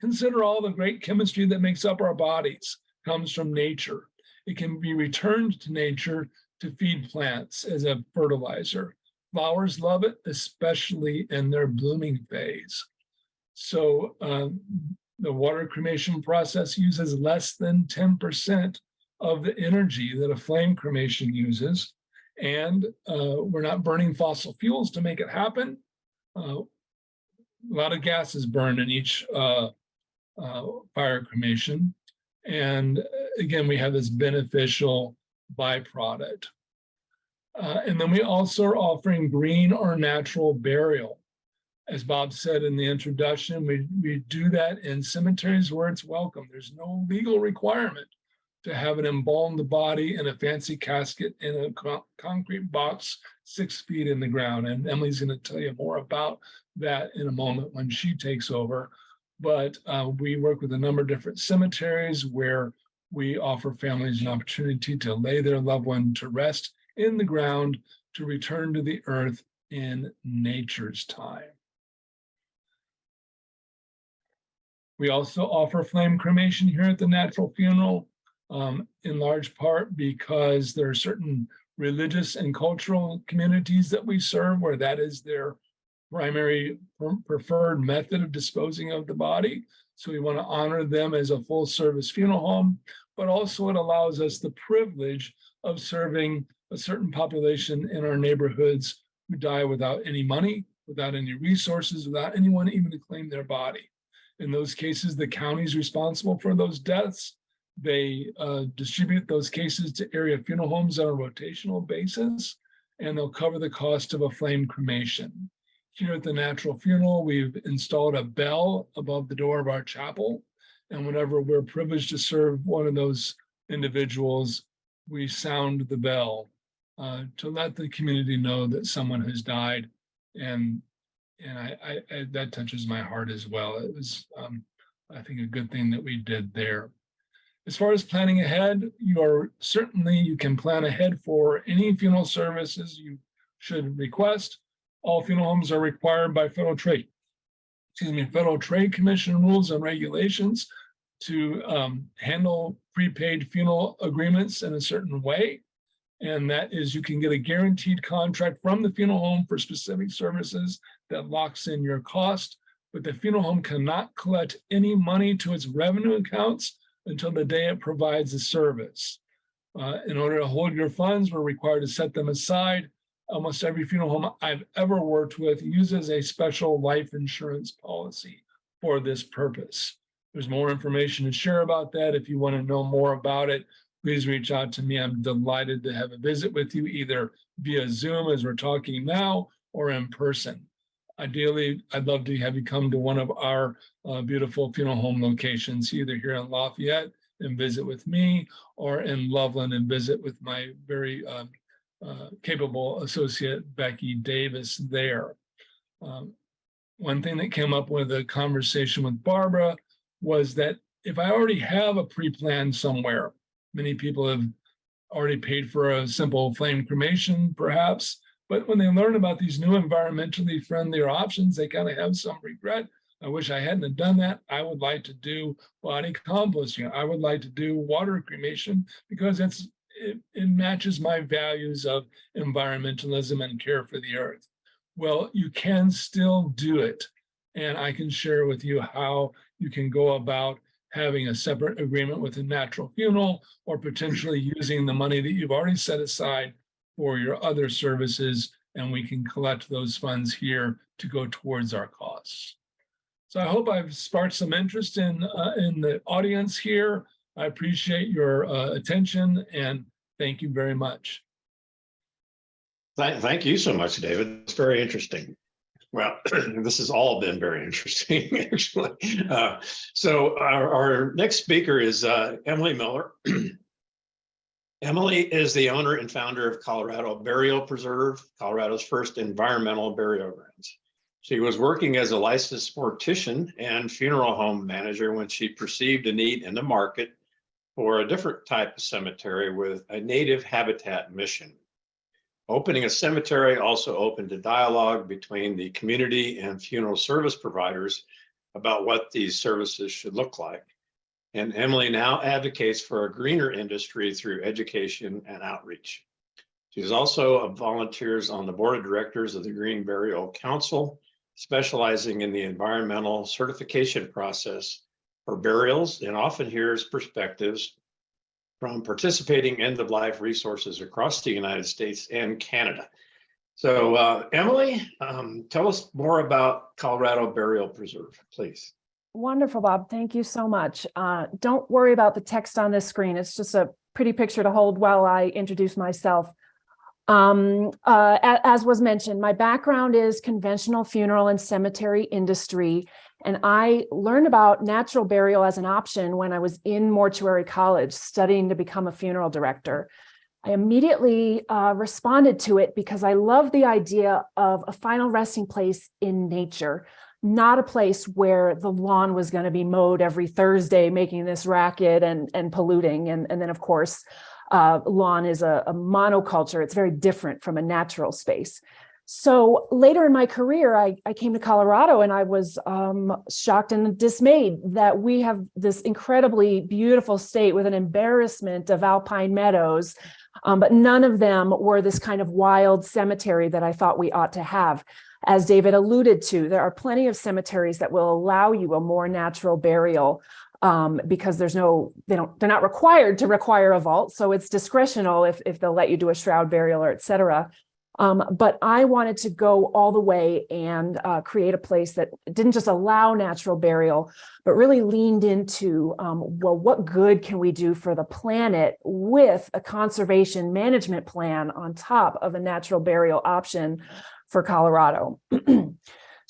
Consider all the great chemistry that makes up our bodies comes from nature. It can be returned to nature to feed plants as a fertilizer. Flowers love it, especially in their blooming phase. So the water cremation process uses less than 10% of the energy that a flame cremation uses. And we're not burning fossil fuels to make it happen. A lot of gas is burned in each fire cremation. And again, we have this beneficial byproduct. And then we also are offering green or natural burial. As Bob said in the introduction, we do that in cemeteries where it's welcome. There's no legal requirement to have an embalmed body in a fancy casket in a concrete box 6 feet in the ground. And Emily's going to tell you more about that in a moment when she takes over. But we work with a number of different cemeteries where we offer families an opportunity to lay their loved one to rest in the ground, to return to the earth in nature's time. We also offer flame cremation here at the Natural Funeral, in large part because there are certain religious and cultural communities that we serve where that is their primary preferred method of disposing of the body. So we want to honor them as a full service funeral home, but also it allows us the privilege of serving a certain population in our neighborhoods who die without any money, without any resources, without anyone even to claim their body. In those cases, the county is responsible for those deaths. They distribute those cases to area funeral homes on a rotational basis, and they'll cover the cost of a flame cremation. Here at the Natural Funeral, we've installed a bell above the door of our chapel, and whenever we're privileged to serve one of those individuals, we sound the bell to let the community know that someone has died, and I that touches my heart as well. It was, I think, a good thing that we did there. As far as planning ahead, you can plan ahead for any funeral services you should request. All funeral homes are required by Federal Trade Commission rules and regulations to handle prepaid funeral agreements in a certain way. And that is, you can get a guaranteed contract from the funeral home for specific services that locks in your cost, but the funeral home cannot collect any money to its revenue accounts until the day it provides the service. In order to hold your funds, we're required to set them aside. Almost every funeral home I've ever worked with uses a special life insurance policy for this purpose. There's more information to share about that. If you want to know more about it, please reach out to me. I'm delighted to have a visit with you, either via Zoom as we're talking now, or in person. Ideally, I'd love to have you come to one of our beautiful funeral home locations, either here in Lafayette and visit with me, or in Loveland and visit with my very capable associate, Becky Davis, there. One thing that came up with a conversation with Barbara was that if I already have a pre-plan somewhere, many people have already paid for a simple flame cremation, perhaps, but when they learn about these new environmentally friendlier options, they kind of have some regret. I wish I hadn't have done that. I would like to do body composting. I would like to do water cremation because it matches my values of environmentalism and care for the earth. Well, you can still do it. And I can share with you how you can go about having a separate agreement with a natural funeral, or potentially using the money that you've already set aside for your other services, and we can collect those funds here to go towards our costs. So I hope I've sparked some interest in the audience here. I appreciate your attention, and thank you very much. Thank you so much, David. It's very interesting. Well, this has all been very interesting, actually. So our next speaker is Emily Miller. Emily is the owner and founder of Colorado Burial Preserve, Colorado's first environmental burial grounds. She was working as a licensed mortician and funeral home manager when she perceived a need in the market for a different type of cemetery with a native habitat mission. Opening a cemetery also opened a dialogue between the community and funeral service providers about what these services should look like. And Emily now advocates for a greener industry through education and outreach. She's also volunteers on the board of directors of the Green Burial Council, specializing in the environmental certification process for burials, and often hears perspectives from participating end-of-life resources across the United States and Canada. So Emily, tell us more about Colorado Burial Preserve, please. Wonderful, Bob. Thank you so much. Don't worry about the text on this screen. It's just a pretty picture to hold while I introduce myself. As was mentioned, my background is conventional funeral and cemetery industry, and I learned about natural burial as an option when I was in mortuary college studying to become a funeral director. I immediately responded to it because I love the idea of a final resting place in nature, not a place where the lawn was going to be mowed every Thursday, making this racket and polluting. And then, of course, lawn is a monoculture. It's very different from a natural space. So later in my career, I came to Colorado, and I was shocked and dismayed that we have this incredibly beautiful state with an embarrassment of alpine meadows, but none of them were this kind of wild cemetery that I thought we ought to have. As David alluded to, there are plenty of cemeteries that will allow you a more natural burial because they're not required to require a vault. So it's discretional if they'll let you do a shroud burial or et cetera. But I wanted to go all the way and create a place that didn't just allow natural burial, but really leaned into, well, what good can we do for the planet with a conservation management plan on top of a natural burial option for Colorado.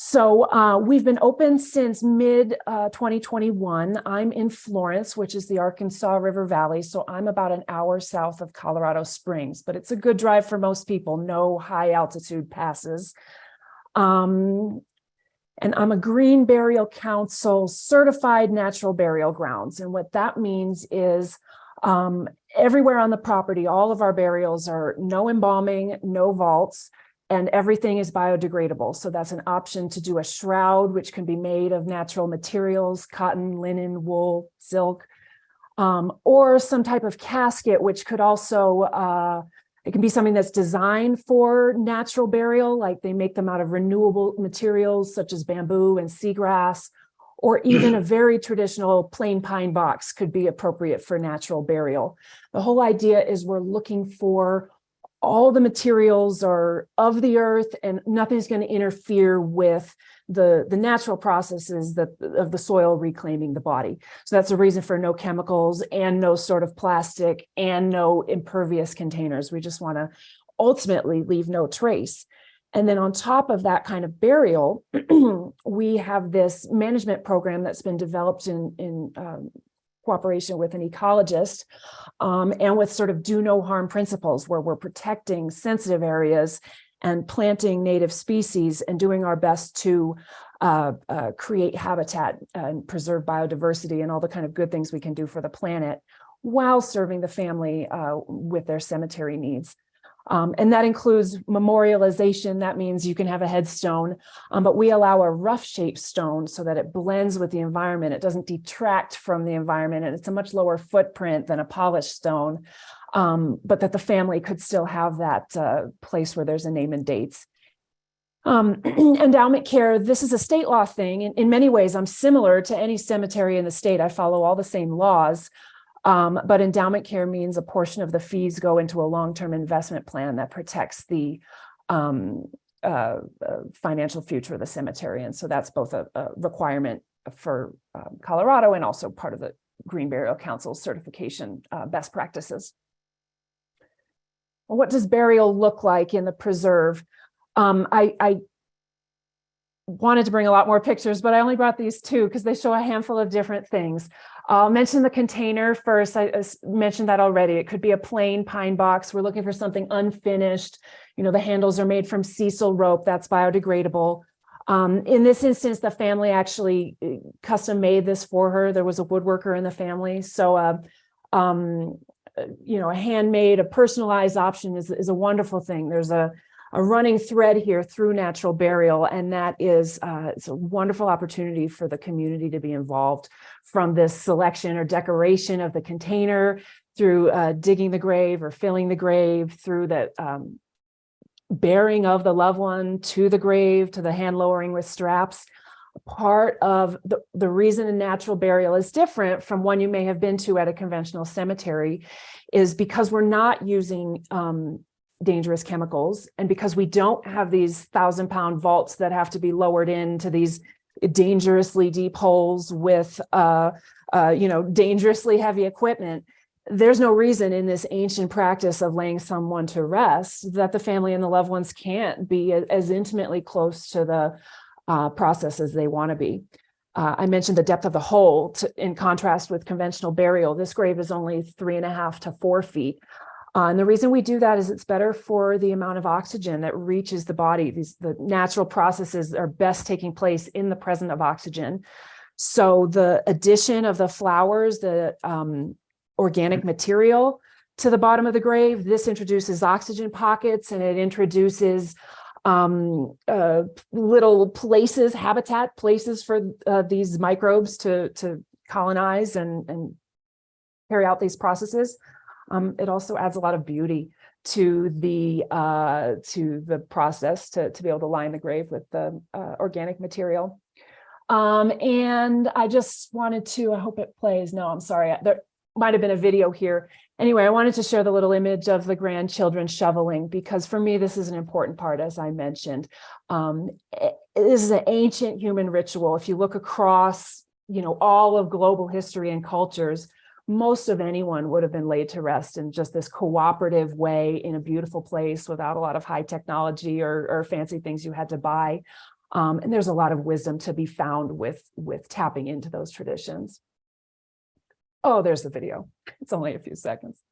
So we've been open since mid-2021. I'm in Florence, which is the Arkansas River Valley. So I'm about an hour south of Colorado Springs, but it's a good drive for most people, no high altitude passes. And I'm a Green Burial Council certified natural burial grounds. And what that means is everywhere on the property, all of our burials are no embalming, no vaults, and everything is biodegradable. So that's an option to do a shroud, which can be made of natural materials, cotton, linen, wool, silk, or some type of casket, which could also, it can be something that's designed for natural burial, like they make them out of renewable materials such as bamboo and seagrass, or even a very traditional plain pine box could be appropriate for natural burial. The whole idea is we're looking for all the materials are of the earth and nothing's going to interfere with the natural processes of the soil reclaiming the body. So that's the reason for no chemicals and no sort of plastic and no impervious containers. We just want to ultimately leave no trace. And then on top of that kind of burial, we have this management program that's been developed in cooperation with an ecologist and with sort of do no harm principles, where we're protecting sensitive areas and planting native species and doing our best to create habitat and preserve biodiversity and all the kind of good things we can do for the planet while serving the family with their cemetery needs. And that includes memorialization. That means you can have a headstone, but we allow a rough shaped stone so that it blends with the environment. It doesn't detract from the environment, and it's a much lower footprint than a polished stone, but that the family could still have that place where there's a name and dates. Endowment care, this is a state law thing. In many ways, I'm similar to any cemetery in the state. I follow all the same laws. But endowment care means a portion of the fees go into a long-term investment plan that protects the financial future of the cemetery. And so that's both a requirement for Colorado and also part of the Green Burial Council's certification best practices. Well, what does burial look like in the preserve? I wanted to bring a lot more pictures, but I only brought these two because they show a handful of different things. I'll mention the container first. I mentioned that already. It could be a plain pine box. We're looking for something unfinished. You know, the handles are made from sisal rope. That's biodegradable. In this instance, the family actually custom made this for her. There was a woodworker in the family. So, you know, a handmade, a personalized option is a wonderful thing. There's a running thread here through natural burial, and that is it's a wonderful opportunity for the community to be involved, from this selection or decoration of the container, through digging the grave or filling the grave, through the bearing of the loved one to the grave, to the hand lowering with straps. Part of the reason a natural burial is different from one you may have been to at a conventional cemetery is because we're not using dangerous chemicals, and because we don't have these 1,000-pound vaults that have to be lowered into these dangerously deep holes with you know, dangerously heavy equipment. There's no reason in this ancient practice of laying someone to rest that the family and the loved ones can't be as intimately close to the process as they want to be. I mentioned the depth of the hole in contrast with conventional burial. This grave is only 3.5 to 4 feet. And the reason we do that is it's better for the amount of oxygen that reaches the body. The natural processes are best taking place in the presence of oxygen. So the addition of the flowers, the organic material to the bottom of the grave, this introduces oxygen pockets, and it introduces little places, habitat places for these microbes to colonize and carry out these processes. It also adds a lot of beauty to the process to be able to line the grave with the organic material. And I just wanted to, I hope it plays. No, I'm sorry. There might have been a video here. Anyway, I wanted to share the little image of the grandchildren shoveling, because for me, this is an important part, as I mentioned. This is an ancient human ritual. If you look across, you know, all of global history and cultures, most of anyone would have been laid to rest in just this cooperative way in a beautiful place without a lot of high technology or fancy things you had to buy. And there's a lot of wisdom to be found with tapping into those traditions. Oh, there's the video. It's only a few seconds.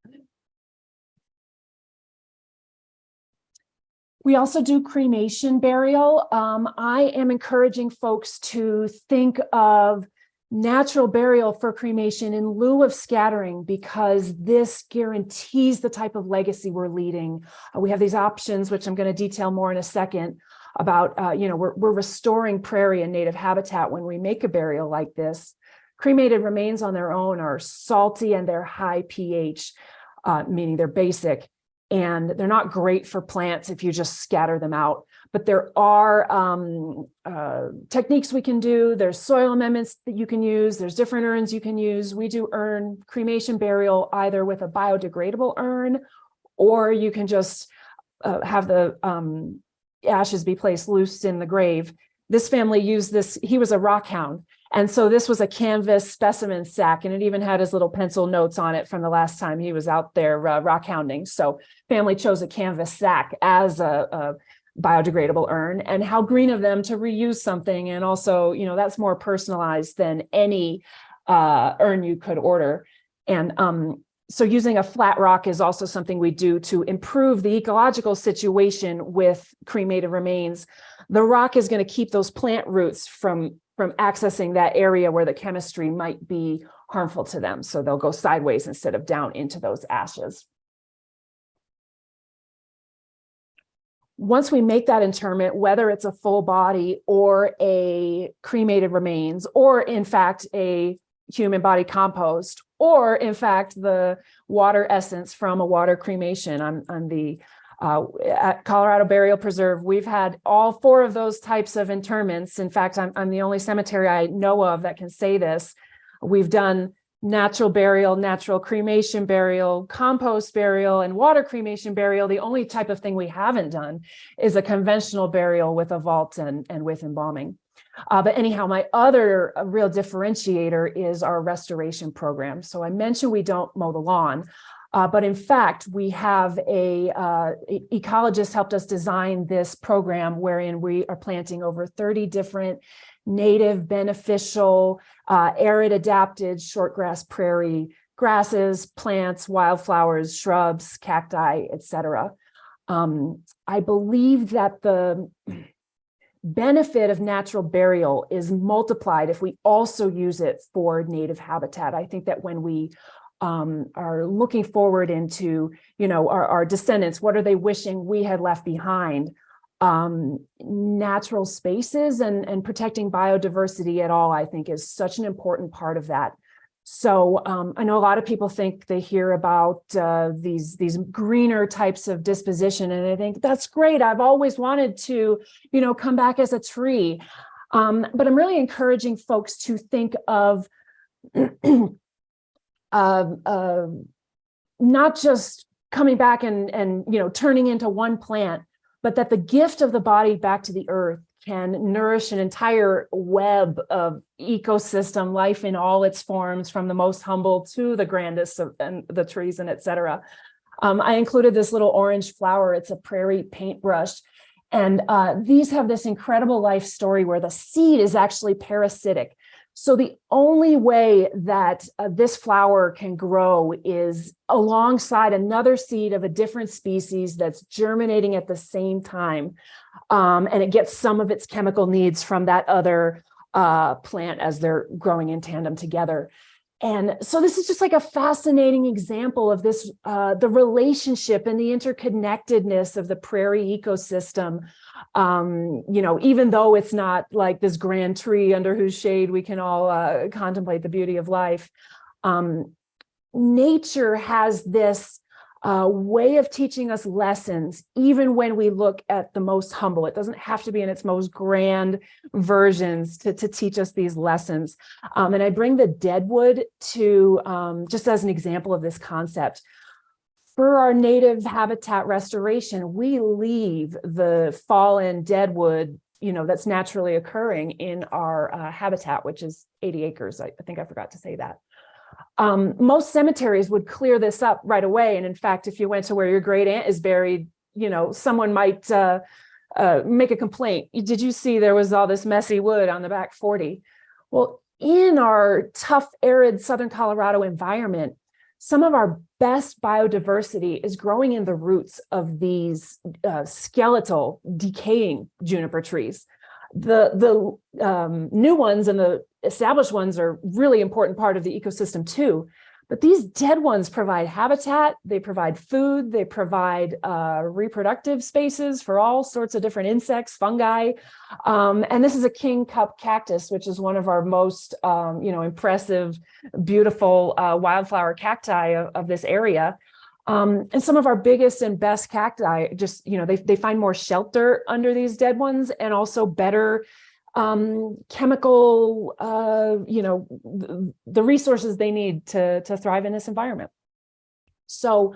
We also do cremation burial. I am encouraging folks to think of natural burial for cremation in lieu of scattering, because this guarantees the type of legacy we're leading. We have these options, which I'm going to detail more in a second, about, you know, we're restoring prairie and native habitat when we make a burial like this. Cremated remains on their own are salty and they're high pH, meaning they're basic, and they're not great for plants if you just scatter them out. But there are techniques we can do. There's soil amendments that you can use. There's different urns you can use. We do urn cremation burial either with a biodegradable urn, or you can just have the ashes be placed loose in the grave. This family used this. He was a rock hound. And so this was a canvas specimen sack, and it even had his little pencil notes on it from the last time he was out there rock hounding. So family chose a canvas sack as a biodegradable urn, and how green of them to reuse something. And also, that's more personalized than any urn you could order. And so using a flat rock is also something we do to improve the ecological situation with cremated remains. The rock is going to keep those plant roots from accessing that area where the chemistry might be harmful to them. So they'll go sideways instead of down into those ashes. Once we make that interment, whether it's a full body or a cremated remains, or in fact, a human body compost, or in fact, the water essence from a water cremation on the at Colorado Burial Preserve, we've had all 4 of those types of interments. In fact, I'm the only cemetery I know of that can say this. We've done natural burial, natural cremation burial, compost burial, and water cremation burial. The only type of thing we haven't done is a conventional burial with a vault and with embalming. But anyhow, my other real differentiator is our restoration program. So I mentioned we don't mow the lawn, but in fact, we have a ecologist helped us design this program wherein we are planting over 30 different native, beneficial, arid adapted shortgrass prairie grasses, plants, wildflowers, shrubs, cacti, etc. I believe that the benefit of natural burial is multiplied if we also use it for native habitat. I think that when we are looking forward into, our descendants, what are they wishing we had left behind? Natural spaces and protecting biodiversity at all, I think, is such an important part of that. So I know a lot of people think they hear about these greener types of disposition, and I think that's great. I've always wanted to, come back as a tree. But I'm really encouraging folks to think of not just coming back and turning into one plant, but that the gift of the body back to the earth can nourish an entire web of ecosystem life in all its forms, from the most humble to the grandest of and the trees and etc. I included this little orange flower. It's a prairie paintbrush. And these have this incredible life story where the seed is actually parasitic. So the only way that this flower can grow is alongside another seed of a different species that's germinating at the same time. And it gets some of its chemical needs from that other plant as they're growing in tandem together. And so this is just like a fascinating example of this, the relationship and the interconnectedness of the prairie ecosystem. Even though it's not like this grand tree under whose shade we can all contemplate the beauty of life, nature has this way of teaching us lessons, even when we look at the most humble. It doesn't have to be in its most grand versions to teach us these lessons. And I bring the deadwood to just as an example of this concept. For our native habitat restoration, we leave the fallen deadwood, that's naturally occurring in our habitat, which is 80 acres. I think I forgot to say that. Most cemeteries would clear this up right away. And in fact, if you went to where your great aunt is buried, someone might make a complaint. Did you see there was all this messy wood on the back 40? Well, in our tough, arid Southern Colorado environment, some of our best biodiversity is growing in the roots of these skeletal, decaying juniper trees. The new ones and the established ones are really important part of the ecosystem too. But these dead ones provide habitat, they provide food, they provide reproductive spaces for all sorts of different insects, fungi. And this is a king cup cactus, which is one of our most impressive, beautiful wildflower cacti of this area. And some of our biggest and best cacti just, they find more shelter under these dead ones, and also better chemical, the resources they need to thrive in this environment. So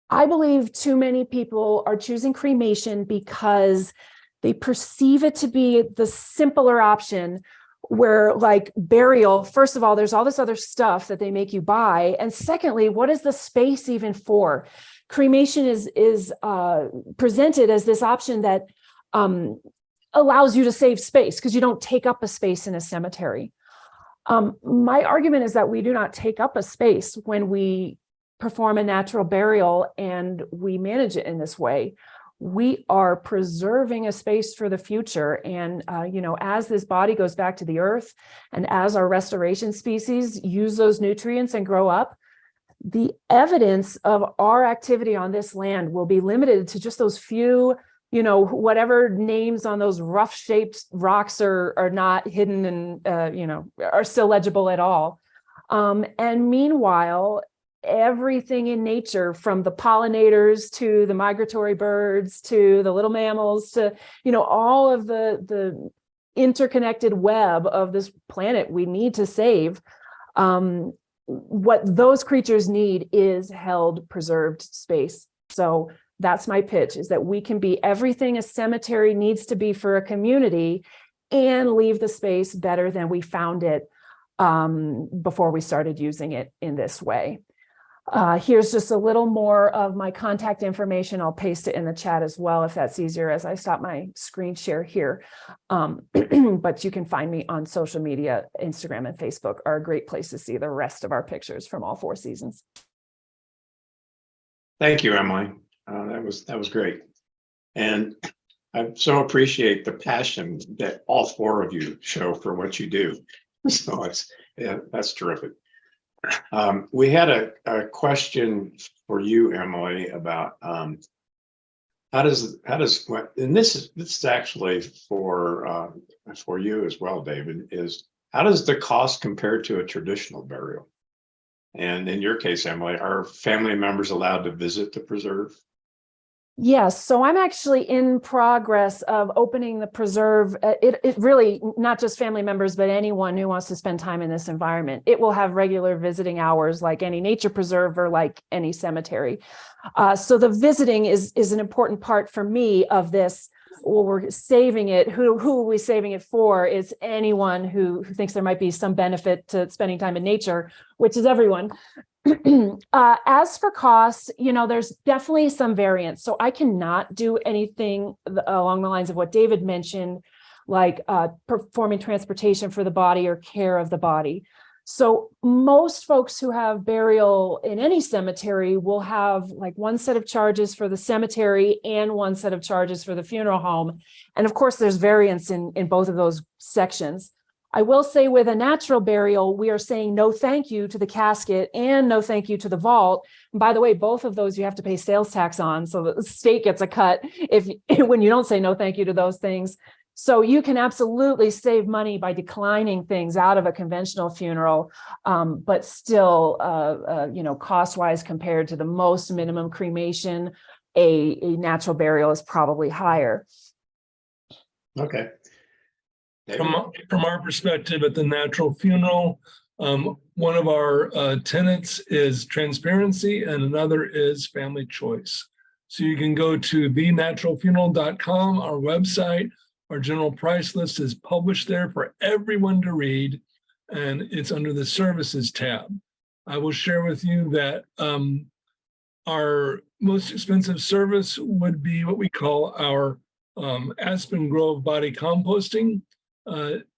I believe too many people are choosing cremation because they perceive it to be the simpler option, where like burial, first of all, there's all this other stuff that they make you buy. And secondly, what is the space even for? cremation is presented as this option that allows you to save space because you don't take up a space in a cemetery. My argument is that we do not take up a space when we perform a natural burial and we manage it in this way. We are preserving a space for the future. And, as this body goes back to the earth and as our restoration species use those nutrients and grow up, the evidence of our activity on this land will be limited to just those few, whatever names on those rough shaped rocks are not hidden and, are still legible at all. And meanwhile, everything in nature, from the pollinators to the migratory birds to the little mammals to all of the interconnected web of this planet we need to save, what those creatures need is held preserved space. So that's my pitch, is that we can be everything a cemetery needs to be for a community and leave the space better than we found it before we started using it in this way. Here's just a little more of my contact information. I'll paste it in the chat as well, if that's easier, as I stop my screen share here. But you can find me on social media. Instagram and Facebook are a great place to see the rest of our pictures from all 4 seasons. Thank you, Emily. That was great. And I so appreciate the passion that all 4 of you show for what you do. So that's terrific. We had a question for you, Emily, about how does and this is actually for you as well, David, is how does the cost compare to a traditional burial? And in your case, Emily, are family members allowed to visit the preserve? Yes, so I'm actually in progress of opening the preserve. It really, not just family members, but anyone who wants to spend time in this environment. It will have regular visiting hours like any nature preserve or like any cemetery. So the visiting is an important part for me of this. Well, we're saving it. Who are we saving it for? Is anyone who thinks there might be some benefit to spending time in nature, which is everyone. As for costs, there's definitely some variance. So I cannot do anything along the lines of what David mentioned, like performing transportation for the body or care of the body. So most folks who have burial in any cemetery will have like one set of charges for the cemetery and one set of charges for the funeral home. And of course, there's variance in both of those sections. I will say with a natural burial, we are saying no thank you to the casket and no thank you to the vault. And by the way, both of those you have to pay sales tax on, so the state gets a cut when you don't say no thank you to those things. So you can absolutely save money by declining things out of a conventional funeral, but still, cost-wise compared to the most minimum cremation, a natural burial is probably higher. Okay. From our perspective at the natural funeral, one of our tenets is transparency and another is family choice. So you can go to thenaturalfuneral.com, our website. Our general price list is published there for everyone to read, and it's under the services tab. I will share with you that our most expensive service would be what we call our Aspen Grove body composting,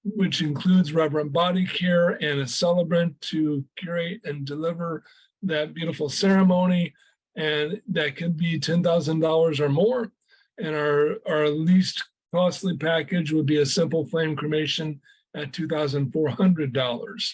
which includes reverent body care and a celebrant to curate and deliver that beautiful ceremony. And that could be $10,000 or more. And our least costly package would be a simple flame cremation at $2,400.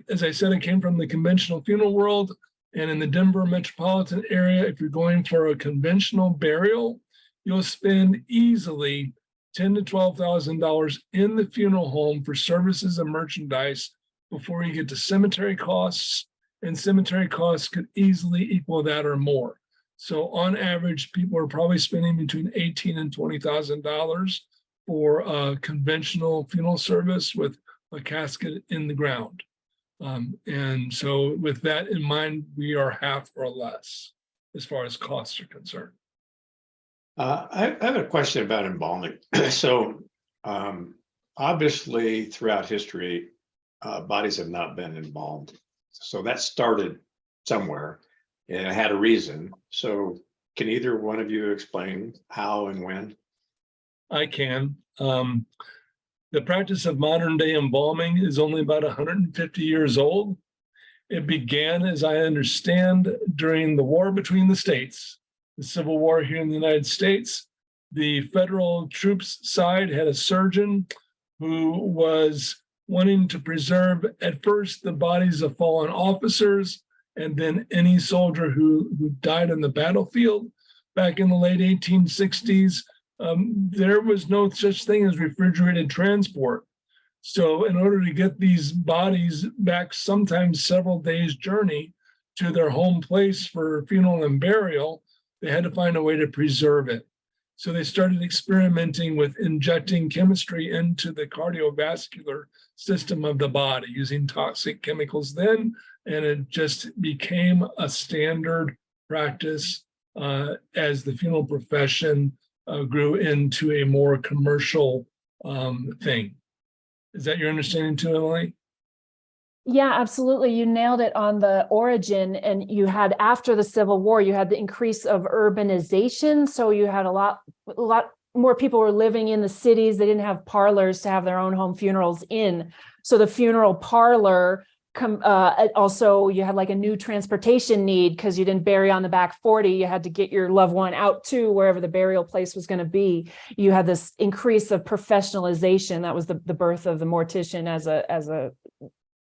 As I said, I came from the conventional funeral world, and in the Denver metropolitan area, if you're going for a conventional burial, you'll spend easily $10,000 to $12,000 in the funeral home for services and merchandise before you get to cemetery costs, and cemetery costs could easily equal that or more. So on average, people are probably spending between $18,000 and $20,000 for a conventional funeral service with a casket in the ground. And so with that in mind, we are half or less as far as costs are concerned. I have a question about embalming. So obviously throughout history, bodies have not been embalmed. So that started somewhere. and it had a reason. So can either one of you explain how and when? I can. The practice of modern day embalming is only about 150 years old. It began, as I understand, during the war between the states, the Civil War here in the United States. The federal troops side had a surgeon who was wanting to preserve at first the bodies of fallen officers and then any soldier who died on the battlefield. Back in the late 1860s, there was no such thing as refrigerated transport. So in order to get these bodies back, sometimes several days journey to their home place for funeral and burial, they had to find a way to preserve it. So they started experimenting with injecting chemistry into the cardiovascular system of the body using toxic chemicals then, and it just became a standard practice as the funeral profession grew into a more commercial thing. Is that your understanding too, Emily? Yeah, absolutely. You nailed it on the origin. And you had, after the Civil War, you had the increase of urbanization. So you had a lot more people were living in the cities. They didn't have parlors to have their own home funerals in. So the funeral parlor, also you had like a new transportation need because you didn't bury on the back 40. You had to get your loved one out to wherever the burial place was going to be. You had this increase of professionalization. That was the birth of the mortician as a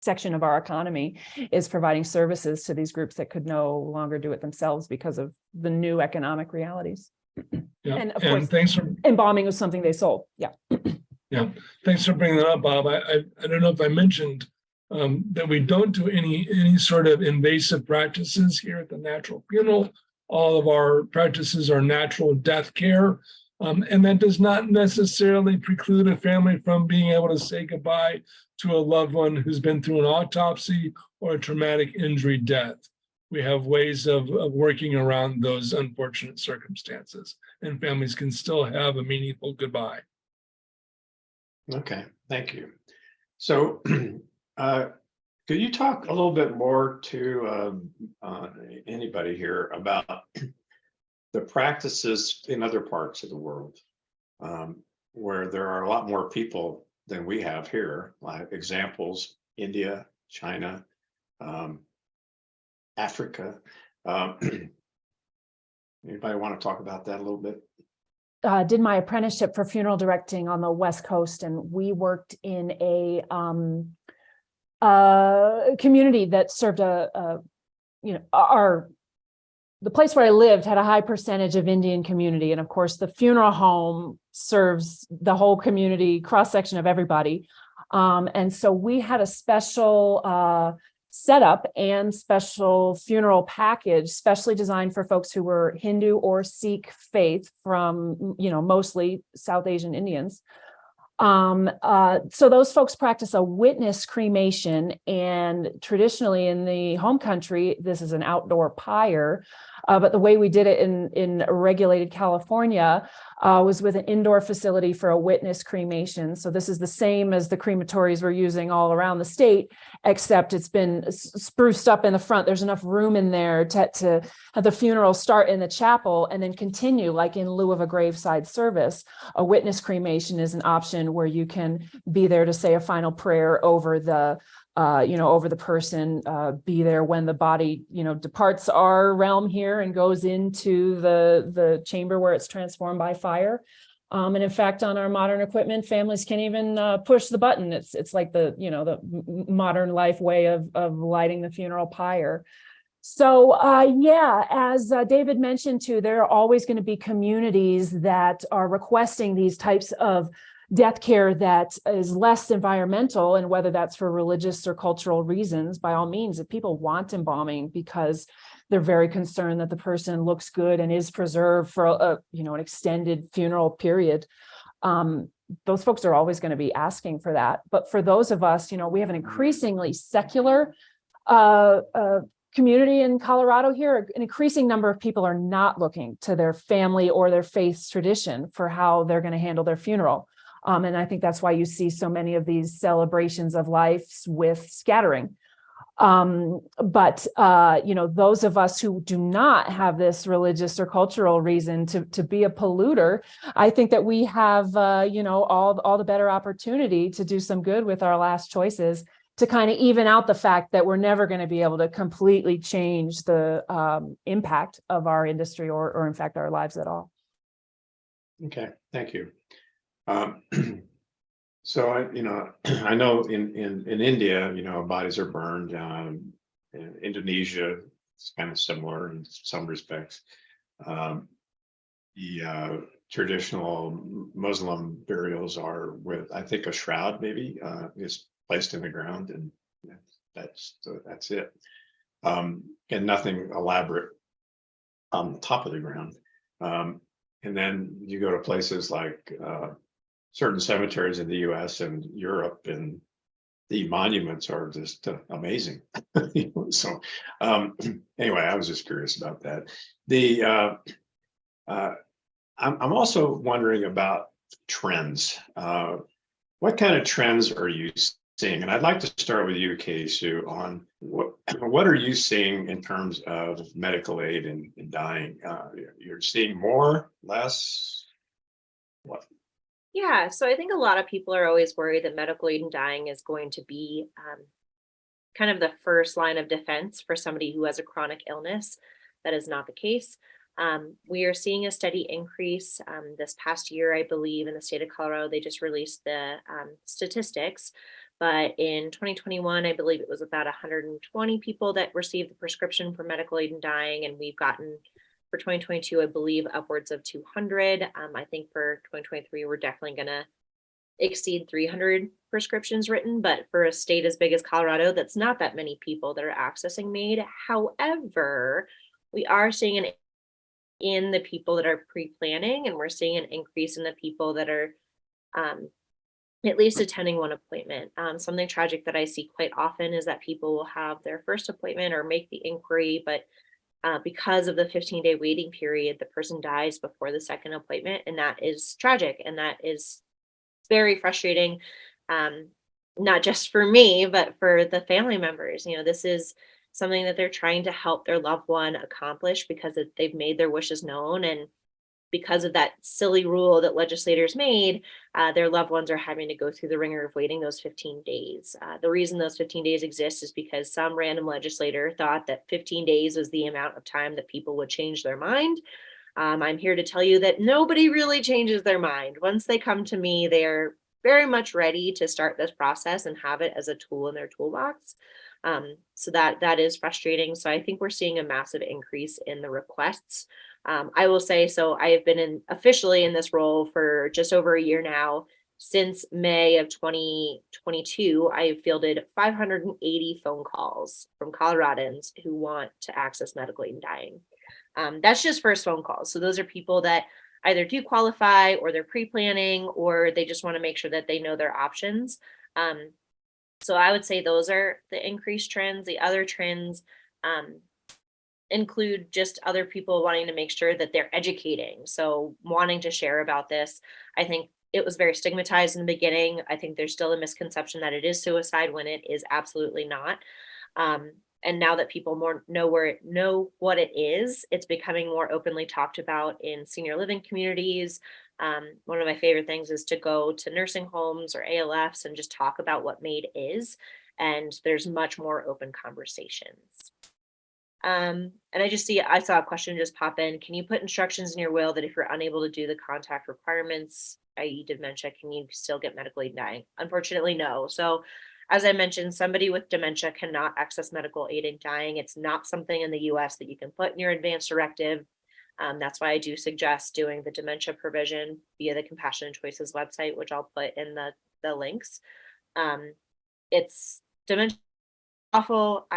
section of our economy, is providing services to these groups that could no longer do it themselves because of the new economic realities. Yeah. And of course, thanks for embalming was something they sold. Yeah. Yeah, thanks for bringing that up, Bob. I don't know if I mentioned that we don't do any sort of invasive practices here at the Natural Funeral. All of our practices are natural death care. And that does not necessarily preclude a family from being able to say goodbye to a loved one who's been through an autopsy or a traumatic injury death. We have ways of working around those unfortunate circumstances, and families can still have a meaningful goodbye. Okay, thank you. So could you talk a little bit more to anybody here about the practices in other parts of the world where there are a lot more people than we have here, like examples, India, China, Africa. Anybody want to talk about that a little bit? Did my apprenticeship for funeral directing on the West Coast, and we worked in a community that served the place where I lived had a high percentage of Indian community. And of course, the funeral home serves the whole community, cross-section of everybody. And so we had a special setup and special funeral package, specially designed for folks who were Hindu or Sikh faith from, mostly South Asian Indians. So those folks practice a witness cremation, and traditionally in the home country, this is an outdoor pyre. But the way we did it in regulated California was with an indoor facility for a witness cremation. So this is the same as the crematories we're using all around the state, except it's been spruced up in the front. There's enough room in there to have the funeral start in the chapel and then continue like in lieu of a graveside service. A witness cremation is an option where you can be there to say a final prayer over the over the person, be there when the body, departs our realm here and goes into the chamber where it's transformed by fire. And in fact, on our modern equipment, families can even push the button. It's like the modern life way of lighting the funeral pyre. So as David mentioned too, there are always going to be communities that are requesting these types of death care that is less environmental, and whether that's for religious or cultural reasons, by all means, if people want embalming because they're very concerned that the person looks good and is preserved for an extended funeral period, those folks are always going to be asking for that. But for those of us, we have an increasingly secular community in Colorado here. An increasing number of people are not looking to their family or their faith's tradition for how they're going to handle their funeral. And I think that's why you see so many of these celebrations of life with scattering. But those of us who do not have this religious or cultural reason to be a polluter, I think that we have, all the better opportunity to do some good with our last choices, to kind of even out the fact that we're never going to be able to completely change the impact of our industry or in fact our lives at all. Okay, thank you. So I know in India, bodies are burned. In Indonesia, it's kind of similar in some respects. The traditional Muslim burials are with, I think, a shroud maybe is placed in the ground, and that's it, and nothing elaborate on the top of the ground. And then you go to places like certain cemeteries in the U.S. and Europe, and the monuments are just amazing. So anyway, I was just curious about that. I'm also wondering about trends. What kind of trends are you seeing? And I'd like to start with you, Katie Sue, on what are you seeing in terms of medical aid in dying? You're seeing more, less, what? Yeah, so I think a lot of people are always worried that medical aid in dying is going to be kind of the first line of defense for somebody who has a chronic illness. That is not the case. We are seeing a steady increase this past year, I believe, in the state of Colorado. They just released the statistics, but in 2021, I believe it was about 120 people that received the prescription for medical aid in dying, and we've gotten, for 2022, I believe, upwards of 200. I think for 2023, we're definitely going to exceed 300 prescriptions written, but for a state as big as Colorado, that's not that many people that are accessing MAiD. However, we are seeing an in the people that are pre-planning, and we're seeing an increase in the people that are at least attending one appointment. Something tragic that I see quite often is that people will have their first appointment or make the inquiry, but because of the 15-day waiting period, the person dies before the second appointment, and that is tragic, and that is very frustrating, not just for me, but for the family members. This is something that they're trying to help their loved one accomplish because they've made their wishes known, and because of that silly rule that legislators made, their loved ones are having to go through the ringer of waiting those 15 days. The reason those 15 days exist is because some random legislator thought that 15 days was the amount of time that people would change their mind. I'm here to tell you that nobody really changes their mind. Once they come to me, they're very much ready to start this process and have it as a tool in their toolbox. So that is frustrating. So I think we're seeing a massive increase in the requests. I will say, so I have been officially in this role for just over a year now. Since May of 2022, I have fielded 580 phone calls from Coloradans who want to access medical aid in dying. That's just first phone calls. So those are people that either do qualify, or they're pre-planning, or they just want to make sure that they know their options. So I would say those are the increased trends. The other trends include just other people wanting to make sure that they're educating. So wanting to share about this. I think it was very stigmatized in the beginning. I think there's still a misconception that it is suicide when it is absolutely not. And now that people more know what it is, it's becoming more openly talked about in senior living communities. One of my favorite things is to go to nursing homes or ALFs and just talk about what MAiD is. And there's much more open conversations. And I saw a question just pop in. Can you put instructions in your will that if you're unable to do the contact requirements, i.e. dementia, can you still get medical aid in dying? Unfortunately, no. So as I mentioned, somebody with dementia cannot access medical aid in dying. It's not something in the US that you can put in your advance directive. That's why I do suggest doing the dementia provision via the Compassionate Choices website, which I'll put in the links. It's dementia awful.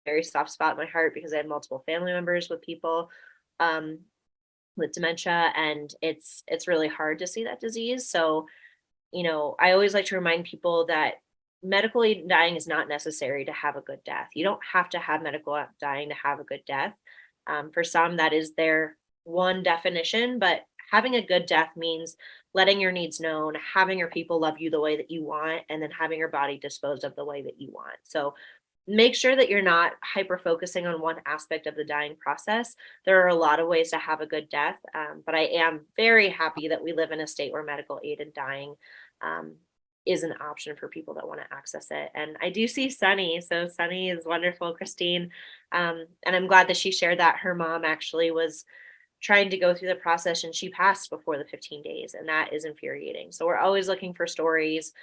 Very soft spot in my heart because I have multiple family members with people with dementia, and it's really hard to see that disease. So, I always like to remind people that medical aid in dying is not necessary to have a good death. You don't have to have medical aid dying to have a good death. For some, that is their one definition, but having a good death means letting your needs known, having your people love you the way that you want, and then having your body disposed of the way that you want. So make sure that you're not hyper focusing on one aspect of the dying process. There are a lot of ways to have a good death, but I am very happy that we live in a state where medical aid in dying is an option for people that want to access it. And I do see Sunny. So Sunny is wonderful, Christine. And I'm glad that she shared that her mom actually was trying to go through the process and she passed before the 15 days. And that is infuriating. So we're always looking for stories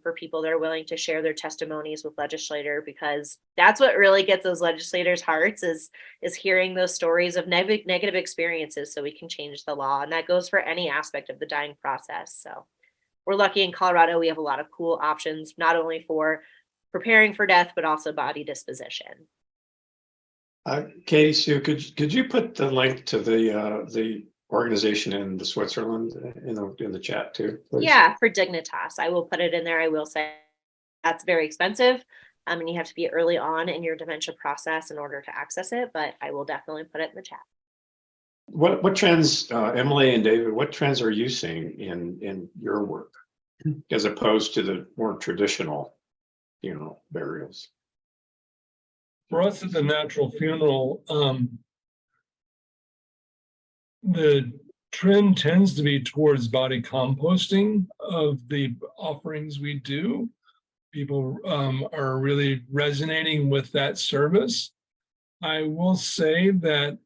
for people that are willing to share their testimonies with legislator, because that's what really gets those legislators' hearts is hearing those stories of negative experiences so we can change the law. And that goes for any aspect of the dying process. So we're lucky in Colorado, we have a lot of cool options, not only for preparing for death, but also body disposition. Katie Sue, could you put the link to the organization in the Switzerland in the chat too, please? Yeah, for Dignitas, I will put it in there. I will say that's very expensive, and you have to be early on in your dementia process in order to access it. But I will definitely put it in the chat. What trends, Emily and David? What trends are you seeing in your work, as opposed to the more traditional, burials? For us at the natural funeral, the trend tends to be towards body composting of the offerings we do. People are really resonating with that service. I will say that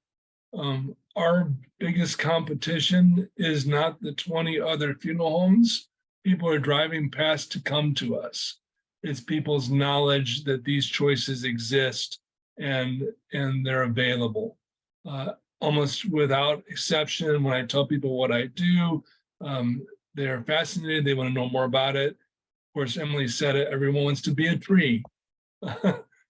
our biggest competition is not the 20 other funeral homes people are driving past to come to us. It's people's knowledge that these choices exist and they're available. Almost without exception, when I tell people what I do, they're fascinated. They want to know more about it. Of course, Emily said it, everyone wants to be a tree.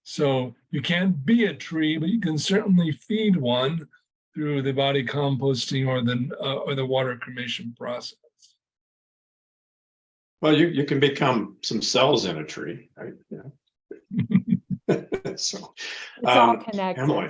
So you can't be a tree, but you can certainly feed one through the body composting or the water cremation process. Well, you can become some cells in a tree, right? So It's all connected. Emily,